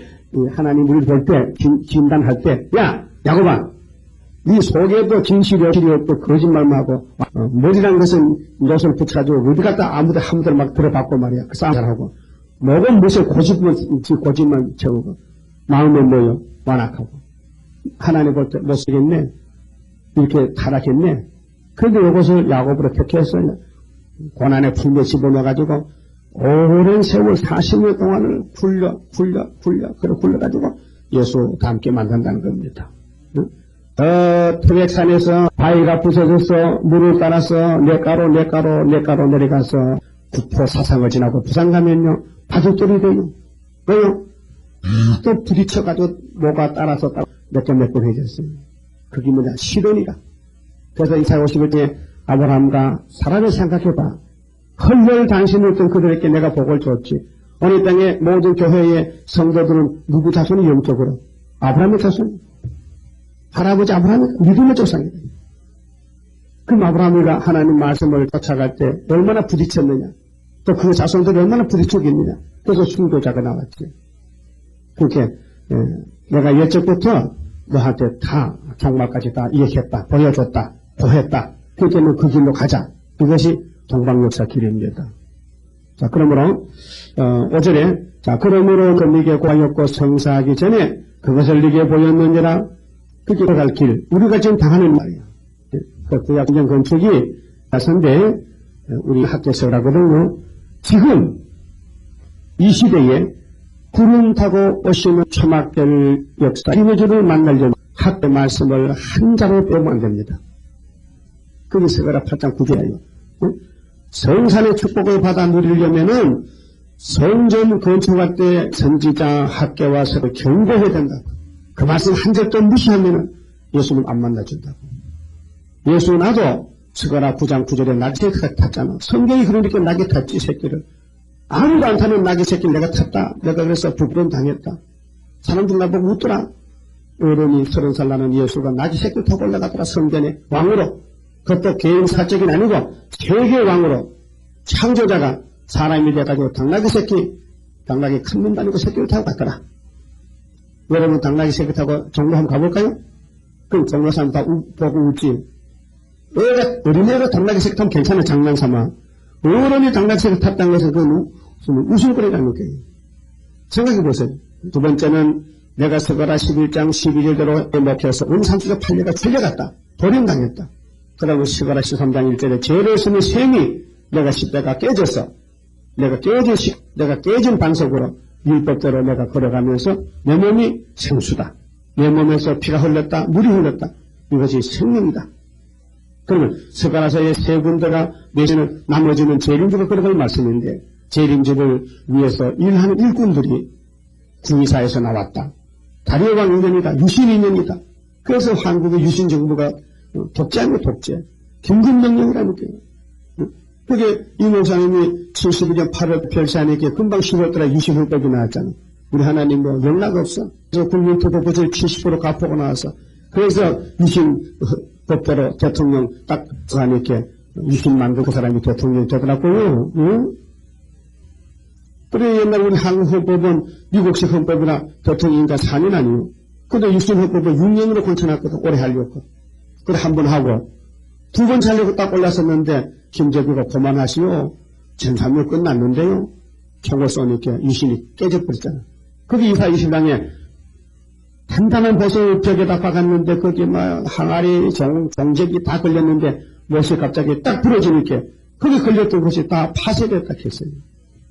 하나님 우리 볼 때, 진단할 때, 야, 야곱아, 네 속에도 진실이 없고 거짓말만 하고, 머리란 것은 옷을 붙여가지고 어디 갔다 아무도 막 들어봤고 말이야. 그 싸움 잘하고. 목은 무슨 고집만 채우고, 마음에 뭐요? 완악하고. 하나님 볼 때 못 쓰겠네. 이렇게 타락했네. 그런데 이것을 야곱으로 택해서 고난에 풀며 집어넣어가지고, 오랜 세월 40년 동안을 그래 굴려가지고 예수 닮게 만든다는 겁니다. 토백산에서 바위가 부서져서 물을 따라서 냇가로 내려가서 구포 사상을 지나고 부산 가면요, 바둑돌이 돼요. 왜요? 또 부딪혀가지고 뭐가 따라서 몇 번 해졌어요. 그게 뭐냐? 시련이라. 그래서 이사야 51장에 아브라함과 사라를 생각해봐. 헐렬 당신을 던 그들에게 내가 복을 줬지. 오늘 땅의 모든 교회의 성도들은 누구 자손이 영적으로? 아브라함의 자손. 할아버지 아브라함은 믿음의 조상이다. 그럼 아브라함이가 하나님 말씀을 쫓아갈 때 얼마나 부딪혔느냐. 또 그 자손들이 얼마나 부딪혔겠느냐. 그래서 순교자가 나왔지. 그렇게 내가 옛적부터 너한테 다 종말까지 다 이야기했다. 보여줬다. 보했다. 그러니까 그 길로 가자. 그것이 동방역사 길입니다. 자, 그러므로 5절에 자, 그러므로 그 네게 고하였고 성사하기 전에 그것을 네게 보였느니라. 그게 갈 길. 우리가 지금 당하는 말이야. 그 구약성경 건축이 나선데 우리 학교에서 하거든요. 지금 이 시대에 구름 타고 오시는 초막될 역사 이미지를 만나려면 학교 말씀을 한 자로 빼면 안 됩니다. 그게 스가랴 8장 9절이에요. 성산의 축복을 받아 누리려면은 성전 건축할 때 선지자 학계와 서로 경고해야 된다. 그 말씀 한 절도 무시하면은 예수님 안 만나준다고. 예수 나도 스가랴 9장 9절에 낙이 탔잖아. 성경이 그러니까 낙이 탔지 새끼를. 아무도 안 타는 낙이 새끼를 내가 탔다. 내가 그래서 부끄러움 당했다. 사람들 나보고 웃더라. 어른이 30살 나는 예수가 낙이 새끼를 타고 올라가더라. 성전에 왕으로. 그것도 개인 사적이 아니고 세계 왕으로 창조자가 사람이 돼가지고 당나귀 큰 눈 다니고 새끼를 타고 갔더라. 여러분 당나귀 새끼 타고 종로 한번 가볼까요? 그럼 종로 사람 다 보고 웃지. 어린애가 당나귀 새끼 타면 괜찮아. 장난삼아. 어른이 당나귀 새끼 탔다는 것은 그건 웃음거리라는 거예요. 생각해보세요. 두 번째는 내가 스가랴 11장 12절대로 목해서 음산수가 팔려가 출려갔다. 돌인당했다. 그 다음에 스가랴 13장 1절에 죄를 쓰는 셈이 내가 십자가 깨졌어. 내가 깨진 반석으로 율법대로 내가 걸어가면서 내 몸이 생수다. 내 몸에서 피가 흘렀다. 물이 흘렀다. 이것이 생명이다. 그러면 스가랴서의 세 군데가 내지는 나머지는 재림주를 걸어갈 말씀인데 재림주를 위해서 일하는 일꾼들이 구이사에서 나왔다. 다리오 왕 인연이다. 유신 인연이다. 그래서 한국의 유신 정부가 독재하는 독재. 긴급명령이라는 거예요. 그게 이 목사님이 72년 8월 별세하니까 금방 10월달에 유신헌법이 나왔잖아. 우리 하나님 뭐 연락 없어. 그래서 국민투표부를 70% 갚고 나와서 그래서 유신법대로 대통령 딱 하니까 유신 만들고 그 사람이 대통령이 되더라고요. 응? 그래 옛날 우리 한국 헌법은 미국식 헌법이나 대통령인가 4년 아니에요. 근데 유신헌법은 6년으로 권쳐놨거든. 오래 하려고. 그래 한 번 하고 두 번 살려고 딱 올랐었는데 김재규가 그만하시오. 전산명 끝났는데요. 총을 쏘니까 유신이 깨져버렸잖아. 거기 이사 20당에 단단한 보석 벽에다 박았는데 거기 막 항아리 종적이 다 걸렸는데 못이 갑자기 딱 부러지니까 거기 걸렸던 것이 다 파쇄됐다 했어요.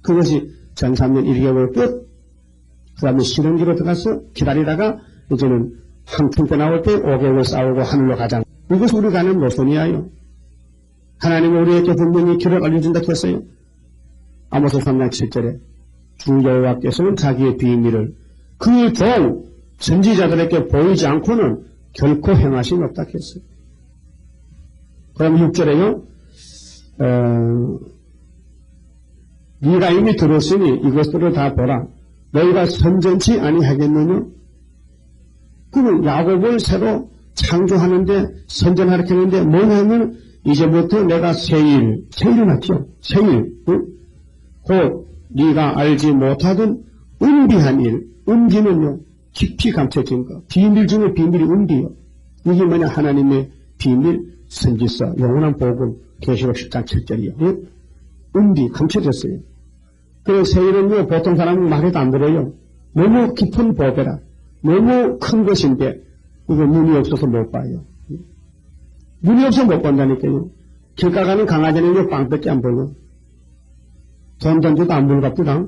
그것이 전 3년 1개월 끝. 그 다음에 실험기로 들어가서 기다리다가 이제는 한풍 때 나올 때 5개월 싸우고 하늘로 가자. 이것이 우리 가는 노선이에요. 하나님은 우리에게 분명히 길을 알려준다 했어요. 아모스 3장 7절에 주 여호와께서는 자기의 비밀을 그 종 선지자들에게 보이지 않고는 결코 행하심이 없다 했어요. 그럼 6절에요. 네가 이미 들었으니 이것들을 다 보라. 너희가 선전치 아니하겠느냐? 그러면 야곱을 새로 창조하는데 선전하려 했는데 뭐냐면 이제부터 내가 세일을 맞죠? 세일. 응? 곧 네가 알지 못하던 은비한 일. 은비는요. 깊이 감춰진 것. 비밀 중에 비밀이 은비요. 이게 뭐냐? 하나님의 비밀 선지서 영원한 복음 계시록 10장 7절이요. 응? 은비 감춰졌어요. 그 세일은요. 보통 사람은 말해도 안 들어요. 너무 깊은 보배라. 너무 큰 것인데 이거 눈이 없어서 못 봐요. 눈이 없어서 못 본다니까요. 길가 가는 강아지는요. 빵밖에 안 보여. 돈 던져도 안 물갑니다.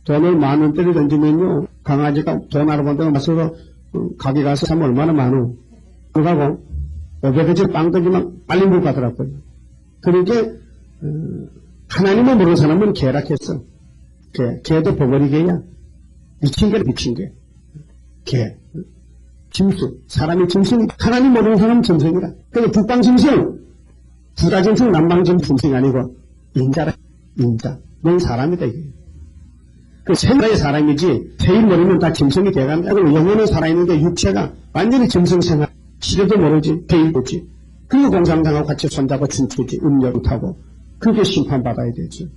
돈을 10,000원짜리 던지면요. 강아지가 돈 알아본다고 맞서서 가게 가서 사면 얼마나 많어. 그러고 500원짜리 빵 던지면 빨리 물가더라고요. 그러니까 하나님을 모르는 사람은 개락했어. 개도 버거리개야. 미친 개 미친 개. 개. 짐승. 사람이 짐승. 하나님 모르는 사람은 짐승이라. 그래서 북방짐승. 부다짐승, 남방짐승이 아니고 인자라. 인자. 넌 사람이다 이게. 그 생각의 사람이지 세일 모르면 다 짐승이 돼간다. 영혼은 살아있는데 육체가 완전히 짐승 생활. 시대도 모르지. 개일 보지. 그리고 공상당하고 같이 손잡고 춤추지. 음력 타고. 그게 심판받아야 되지.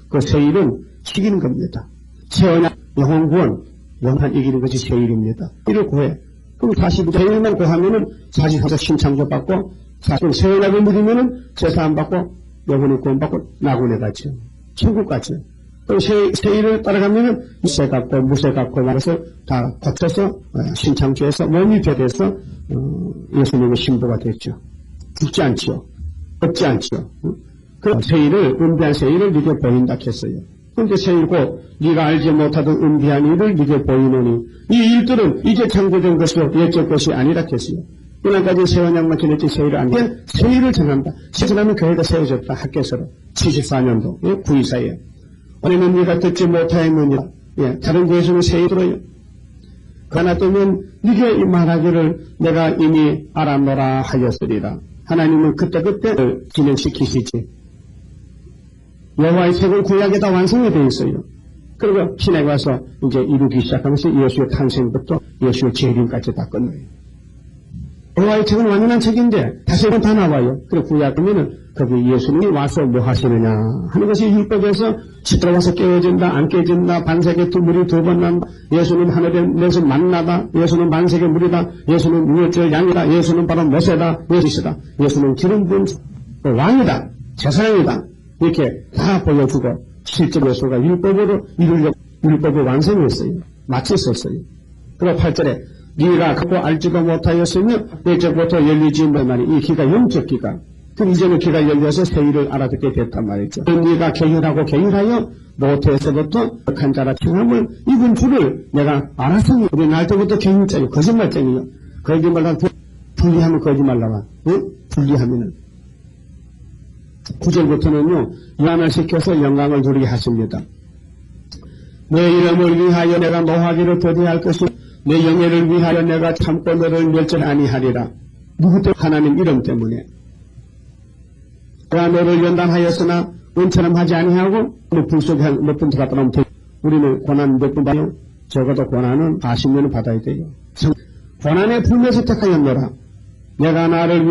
그 세일은 이기는 겁니다. 세언약 영혼구원 영한 이기는 것이 세일입니다. 이를 구해. 그럼 42절 세일만 구하면은 44절 신창조 받고 40절 세언약을 누리면은 제사함 받고 영혼의 구원 받고 낙원에 가죠. 천국 가죠. 또 세일을 따라가면은 무쇠 갖고 무쇠 갖고 말해서 다 거쳐서 신창조에서 몸이 변해서 예수님의 신부가 됐죠. 죽지 않지요. 없지 않지요. 그 세일을 은비한 세일을 네게 보인다 했어요. 그런데 세일고 네가 알지 못하던 은비한 일을 네게 보이노니 이 일들은 이제 창조된 것이요 옛적 것이 아니라 했어요. 이날까지 세원양만 지냈지 세일을 안 해. 세일을 전한다. 세전하면 교회가 세워졌다. 학교에서 74년도 9.24에 올해는 네가 듣지 못하였느니라. 다른 교회에서는 세일 들어요. 그러나 또는 네게 말하기를 내가 이미 알았노라 하였으리라. 하나님은 그때그때 진행시키시지. 여호와의 책은 구약에 다 완성이 되어 있어요. 그리고 신에 가서 이제 이루기 시작하면서 예수의 탄생부터 예수의 재림까지 다 끝나요. 여호와의 책은 완전한 책인데 다시 한번 다 나와요. 그리고 구약 보면은 거기 예수님이 와서 뭐 하시느냐 하는 것이 율법에서 시들어와서 깨어진다 안 깨진다 반세계 물이 2번 난다 예수는 하늘에서 만나다 예수는 반세계 물이다 예수는 무엇저 양이다 예수는 바로 모세다 예수이다 예수는 기름 부은 왕이다 제사장이다 이렇게 다 보여주고 실제 예수가 율법으로 이루려고 율법을 완성했어요. 마쳤었어요. 그리고 8절에 네가 갖고 알지도 못하였으며 예적부터 열리지 말이 이 기가 영적 기가 그럼 이제는 기가 열려서 세일을 알아듣게 됐단 말이죠. 네가 경일하고 경일하여 모태에서부터 악한 자라 칭함을 입은 줄을 내가 알았으니 우리 날 때부터 경일자요 거짓말쟁이요. 거짓말랑 분리하면 거짓말 나와. 응? 분리하면은 9절부터는요 유한을 시켜서 영광을 누리게 하십니다. 내 이름을 위하여 내가 노하기를 더디할 것이 내 영예를 위하여 내가 참고 너를 멸절 아니하리라. 누구 때문에? 하나님 이름 때문에. 내가 너를 연단하였으나 은처럼 하지 아니하고 높은 속에 높은 데 갔다 놓으면 돼. 우리는 고난 몇 번 받아요? 적어도 고난은 40년은 받아야 돼요. 고난의 풀면서 택하였노라. 내가 나를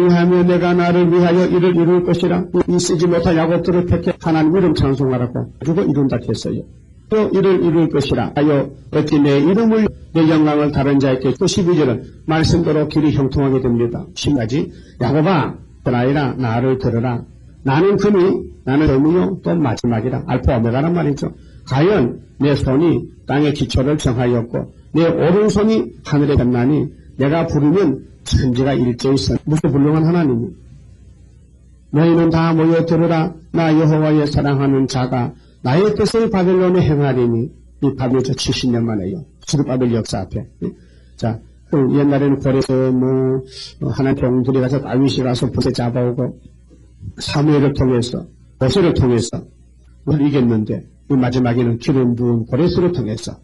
위하여 이를 이룰 것이라. 이 쓰지 못한 야곱들을 택해 하나님 이름 찬송하라고 누가 이룬다 했어요. 또 이를 이룰 것이라 하여 어찌 내 이름을 내 영광을 다른 자에게 또 12절은 말씀대로 길이 형통하게 됩니다. 10가지 야곱아 들어라 나를 들으라. 나는 금이 나는 금이요 또 마지막이라. 알파 오메가란 말이죠. 과연 내 손이 땅의 기초를 정하였고 내 오른손이 하늘에 닿나니 내가 부르면 천지가 일제히 선 무슨 훌륭한 하나님이 너희는 다 모여 들으라. 나 여호와의 사랑하는 자가 나의 뜻을 바벨론에 행하리니 이 바벨론 70년 만에요. 스룹바벨 역사 앞에. 자, 그 옛날에는 고레에서 하나님 병들이 가서 다윗이 가서 불에 잡아오고 사무엘을 통해서 모세를 통해서 우리를 이겼는데 이 마지막에는 기름 부은 고레스를 통해서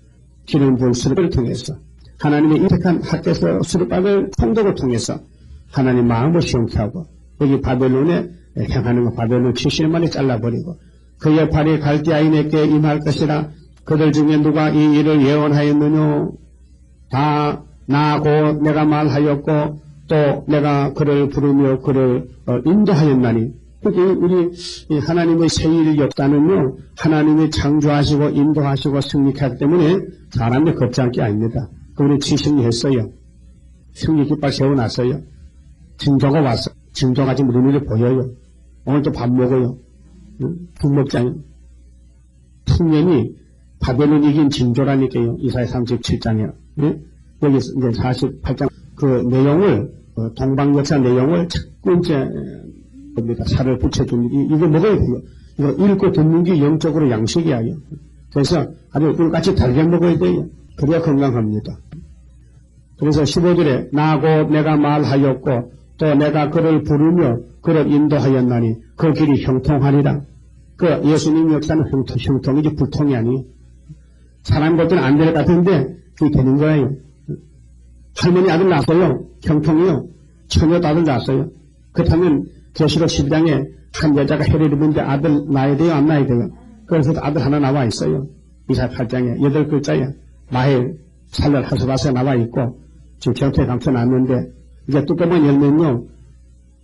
기름 부은 스룹을 통해서 하나님의 이택한 학교에서 스룹바벨 총독을 통해서 하나님 마음을 시원케 하고 여기 바벨론에 행하는 거 바벨론 70년 만에 잘라버리고 그의 발이 갈대아인에게 임할 것이라 그들 중에 누가 이 일을 예언하였느냐 다 나고 내가 말하였고 또 내가 그를 부르며 그를 인도하였나니 그게 우리 하나님의 세일 역사는요 하나님이 창조하시고 인도하시고 승리하기 때문에 사람들 겁지 않게 아닙니다. 우리 지승리했어요. 승리 깃발 세워놨어요. 징조가 왔어. 징조가 지금 눈에 보여요. 오늘도 밥 먹어요. 국 먹자요. 풍년이 바벨론 이긴 징조라니까요. 이사야 37장이요. 여기 이제 48장 그 내용을 동방역사 내용을 자꾸 이제 봅니다. 살을 붙여주는 이거 먹어야 돼요. 이거 읽고 듣는 게 영적으로 양식이에요. 그래서 아주 꿀같이 달게 먹어야 돼요. 그래야 건강합니다. 그래서 15절에 나고 내가 말하였고 또 내가 그를 부르며 그를 인도하였나니 그 길이 형통하리라. 그 예수님 역사는 형통이지 불통이 아니에요. 사람 볼 때는 안 될 것 같은데 그게 되는 거예요. 할머니 아들 낳았어요. 형통이요. 처녀도 아들 낳았어요. 그렇다면 계시록 12장에 한 여자가 해를 입은데 아들 낳아야 돼요? 안 낳아야 돼요? 그래서 아들 하나 나와 있어요. 28장에 8글자에 마헬 살랄 하스바스가 나와 있고 지금 경태에 감춰놨는데 이제 뚜껑만 열면요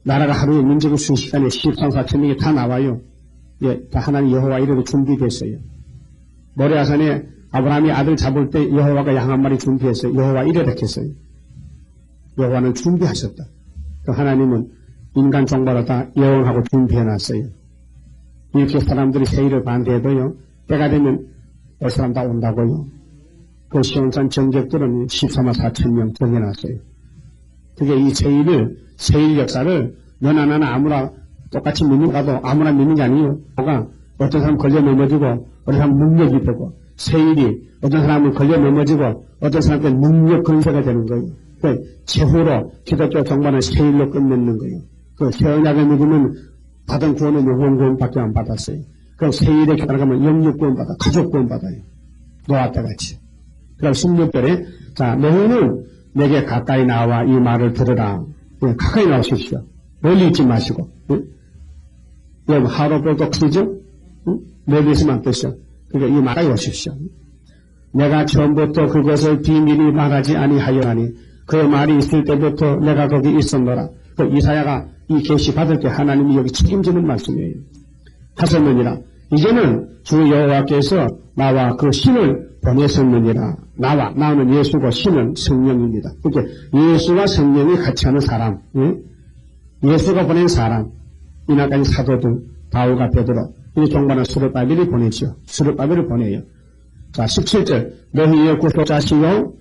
나라가 하루에 민족이 순식간에 13, 4천명이 다 나와요. 예, 다 하나님 여호와 이름으로 준비됐어요. 모레아산에 아브라함이 아들 잡을 때 여호와가 양 한 마리 준비했어요. 여호와 이래라 했어요. 여호와는 준비하셨다. 그 하나님은 인간 종말을 다 예언하고 준비해놨어요. 이렇게 사람들이 세일을 반대해도요 때가 되면 올 사람 다 온다고요. 그 시온산 정적들은 14만 4천 명 정해놨어요. 그게 이 세일 역사를 너나 나나 아무나 똑같이 믿는 가도 아무나 믿는 게 아니에요. 뭐가 어떤 사람 걸려 넘어지고 어떤 사람 능력이 되고 세일이 어떤 사람은 걸려 넘어지고 어떤 사람은 능력 근세가 되는 거예요. 그 최후로 기독교 정반은 세일로 끝맺는 거예요. 그 세언약을 믿으면 받은 구원은 영혼 구원밖에 안 받았어요. 그 세일에 따라가면 영육 구원 받아 가족 구원 받아요. 노아때 같이. 그럼 16절에 자 너희는 내게 가까이 나와 이 말을 들으라. 네, 가까이 나오십시오. 멀리 있지 마시고. 여러분 하루보도 크죠? 멀리 있으면 안 되죠. 그러니까 이 말에 오십시오. 내가 처음부터 그것을 비밀히 말하지 아니하였나니 그 말이 있을 때부터 내가 거기 있었노라. 그 이사야가 이 계시 받을 때 하나님이 여기 책임지는 말씀이에요. 하셨느니라. 이제는 주 여호와께서 나와 그 신을 보내셨느니라. 나는 예수고 신은 성령입니다. 그러니까 예수와 성령이 같이 하는 사람, 예수가 보낸 사람, 이날까지 사도들, 바울과 베드로, 이 종반은 스룹바벨이 보내죠. 스룹바벨을 보내요. 자, 17절. 너희의 구속자시요,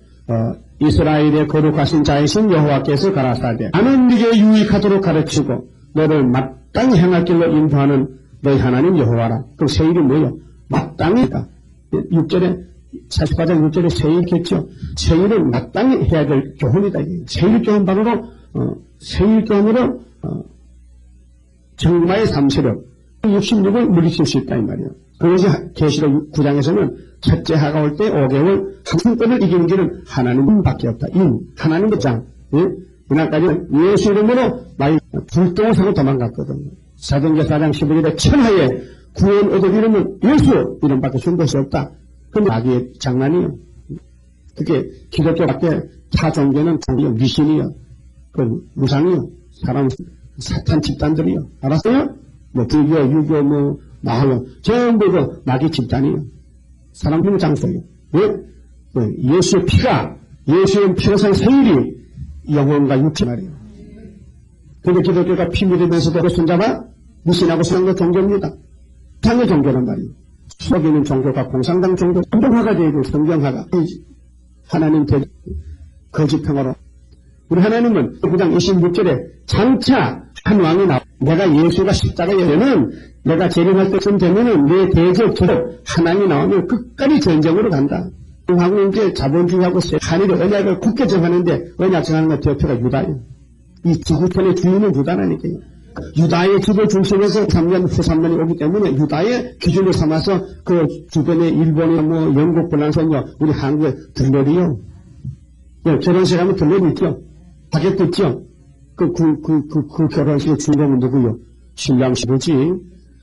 이스라엘의 거룩하신 자이신 여호와께서 가라사대 나는 네게 유익하도록 가르치고 너를 마땅히 행할 길로 인도하는 너희 하나님 여호와라. 그럼 세일이 뭐예요? 마땅히다. 6절에 44장 6절에 세일겠죠. 세일은 마땅히 해야 될 교훈이다. 세일 교훈만으로 세일 교훈으로 정마의 삼세력 66을 물리칠 수 있다 이 말이에요. 그것이 계시록 9장에서는 첫째 하가 올 때 5개월 한순간을 이기는 길은 하나님밖에 없다. 하나님 장. 이날까지는 예수 이름으로 많이 불똥을 사고 도망갔거든요. 사도행전 4장 15절에 천하에 구원 얻을 이름은 예수 이름밖에 준 것이 없다. 그런데 자기의 장난이요. 그게 기독교밖에 타 종교는 종교 미신이요. 그 무상이요. 사람 사탄 집단들이요. 알았어요? 뭐 불교, 유교, 뭐 마하요. 전부 그 마귀 집단이요. 사람 죽는 장소예요. 왜? 예수의 피가 예수의 피로 산 세일이 영혼과 육체 말이에요. 그런데 기독교가 피 묻으면서도 그 손잡아 무신하고 수양도 종교입니다. 당의 종교란 말이에요. 속이는 종교가 공산당 종교, 성경화가 되고 성경화가 하나님 거짓평으로 우리 하나님은 9장 26절에 장차 한 왕이 나와 내가 예수가 십자가에는 내가 재림할 때쯤 되면은 내 대적 기록 하나님이 나오면 끝까지 전쟁으로 간다. 하고 이제 자본주의하고 한일의 언약을 굳게 정하는데 언약 정하는 것 대표가 유다예요. 이 지구촌의 주인은 유다라니까요. 유다의 집을 중심에서 3년 후 3년이 오기 때문에 유다의 기준을 삼아서 그 주변의 일본이나 뭐 영국, 불란서냐 우리 한국에 들러리요. 결혼식 하면 들러리 있죠. 하객도 있죠. 그 결혼식의 주인공은 누구요? 신랑 신부지.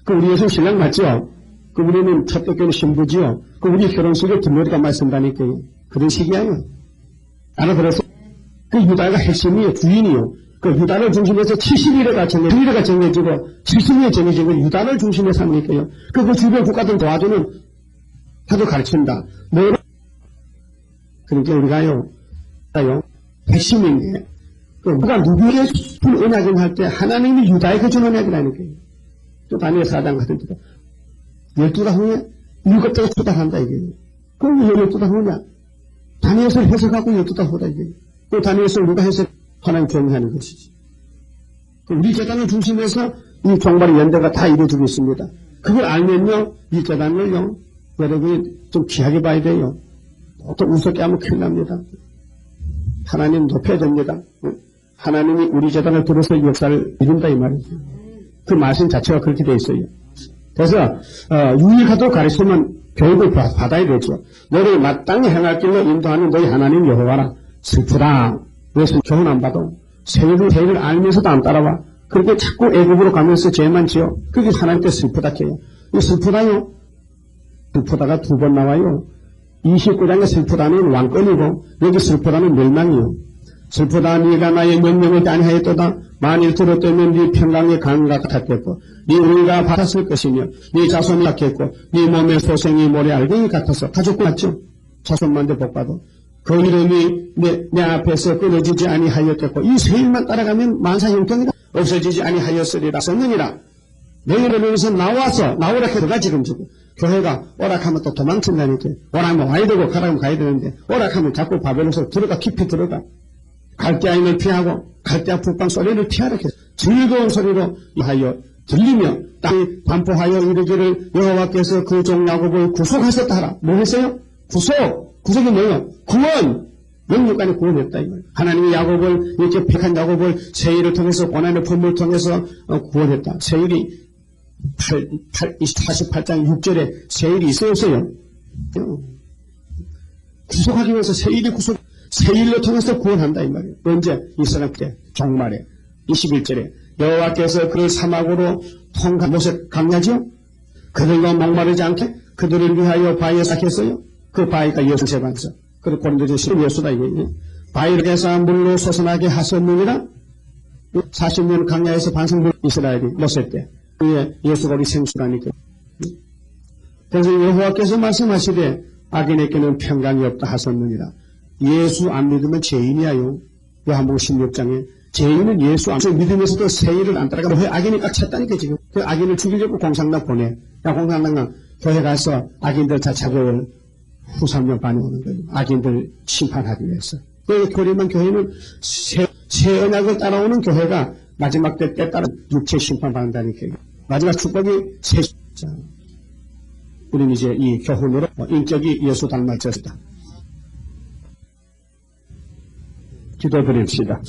그 우리 예수 신랑 맞죠? 그 우리는 첫째교는 신부지요. 그 우리 결혼식에 들러리가 많이 쓴다니까요. 그런 식이에요. 알아들었어요? 그 유다가 핵심이에요. 주인이요. 그 유다를 중심해서 70일에가 정해지고 70일에 정해지고 유다를 중심해서 하니까요. 그 주변 국가들 도와주는 하도 가르친다. 그러니까 우리가요. 핵심인 게 누가 누구에게 언약을 할 때 하나님이 유다에게 준 언약이라니까요. 또 다니엘 4장 같은 데도 12달 후에 7달에 초달한다 이게요. 그럼 왜 12달 후냐? 다니엘서를 해석하고 12달 후다 이게요. 또 다니엘서를 누가 해석 하나님 정의하는 것이지. 우리 재단을 중심해서 이 종말의 연대가 다 이루어지고 있습니다. 그걸 알면요, 이 재단을요, 여러분이 좀 귀하게 봐야 돼요. 또 우습게 하면 큰일 납니다. 하나님 높여야 됩니다. 하나님이 우리 재단을 들어서 역사를 이룬다 이 말이죠. 그 말씀 자체가 그렇게 되어 있어요. 그래서 유익하도록 가르치면 교육을 받아야 되죠. 너를 마땅히 행할 길로 인도하는 너희 하나님 여호와라. 슬프다. 그래서 교훈 안 받아. 세율을 알면서도 안 따라와. 그렇게 자꾸 애국으로 가면서 죄만 지어. 그게 하나님께 슬프다 해요. 이 슬프다요. 슬프다가 2번 나와요. 29장에 슬프다는 왕권이고 여기 슬프다는 멸망이요. 슬프다 네가 나의 명령을 아니하였도다. 만일 들었다면 네 평강의 강과 같았겠고 네 우리가 받았을 것이며 네 자손이 같겠고 네 몸의 소생이 모래 알갱이 같아서 가족 같죠. 자손만대 복받아. 그 이름이 내 앞에서 끊어지지 아니하였겠고 이 세 일만 따라가면 만사 형통이다. 없어지지 아니하였으리라 썼느니라. 너희를 위해서 나오라 해도가 지금 교회가 오락하면 또 도망친다니까. 오락하면 와야 되고 가라면 가야 되는데 오락하면 자꾸 바벨론에서 들어가 깊이 들어가. 갈대아인을 피하고 갈대아 북방 소리를 피하라 해서 즐거운 소리로 하여 들리며 땅이 반포하여 이르기를 여호와께서 그 종 야곱을 구속하셨다 하라. 뭐 했어요? 구속이 뭐예요? 구원! 영육간에 구원했다 이거예요. 하나님이 야곱을 이렇게 택한 야곱을 세일을 통해서 고난의 품을 통해서 구원했다. 세일이 48장 6절에 세일이 있어요. 구속하기 위해서 세일로 통해서 구원한다 이 말이에요. 언제? 이스라엘 때 종말에 21절에 여호와께서 그를 사막으로 통과 모세 강야지요. 그들과 목마르지 않게 그들을 위하여 바위에 싹했어요. 그 바위가 예수세반서. 그리고 고린도전서 예수다 이거예요. 바위를 해서 물로 솟아나게 하셨느니라. 40년 강야에서 반성물 이스라엘이 모세 때 그의 예수가 우리 생수라니까. 그래서 여호와께서 말씀하시되 악인에게는 평강이 없다 하셨느니라. 예수 안 믿으면 죄인이야요. 요한복음 16장에 죄인은 예수 안 믿으면서도 세일을 안 따라가면 왜 악인이 꽉 찼다니까 지금. 그 악인을 죽이려고 공산당 보내. 야 공산당 교회 가서 악인들 다 잡아올 후 3년 반에 오는 거예요. 악인들 심판하기 위해서. 그 교리만 교회는 새 언약을 따라오는 교회가 마지막 때 따라 육체 심판받는다니까요. 마지막 축복이 새. 자, 우리는 이제 이 교훈으로 인격이 예수 닮아졌다. 기도드립시다.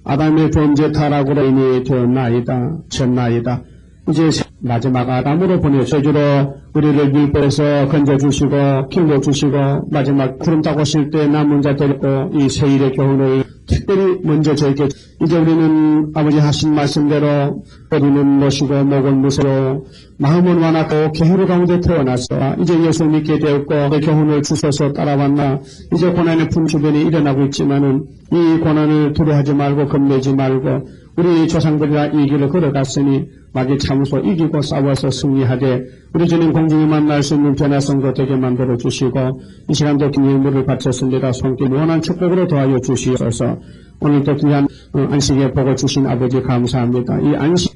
아담의 범죄 타락으로 인이 되었나이다. 졌나이다. 이제 마지막 아담으로 보내셔주로 우리를 율법에서 건져주시고 길러주시고 마지막 구름 타고 오실 때 남은 자들 있고 이 세일의 교훈을 특별히 먼저 저에게 이제 우리는 아버지 하신 말씀대로 우리는 모시고 목은 무서워 마음은 완악하고 계율 가운데 태어나서 이제 예수 믿게 되었고 그 교훈을 주셔서 따라왔나 이제 고난의 품 주변에 일어나고 있지만은 이 고난을 두려워하지 말고 겁내지 말고 우리 조상들이라 이 길을 걸어갔으니 마귀 참소 이기고 싸워서 승리하되 우리 주님 공중에 만날 수 있는 변화성도 되게 만들어 주시고 이 시간도 기념물을 바쳤습니다. 손길 원한 축복으로 도와여 주시옵소서. 오늘도 귀한 안식에 복을 주신 아버지 감사합니다. 이 안식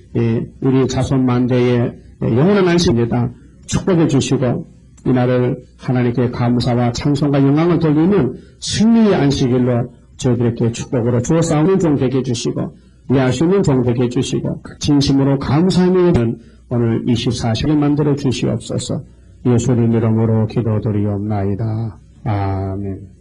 우리 자손 만대의 영원한 안식입니다. 축복해 주시고 이날을 하나님께 감사와 찬송과 영광을 돌리는 승리의 안식일로 저희들에게 축복으로 주어 싸우는 종 되게 해주시고 이해할 수 있는 종되게 해주시고 진심으로 감사하며 오늘 24시간 만들어 주시옵소서. 예수님 이름으로 기도드리옵나이다. 아멘.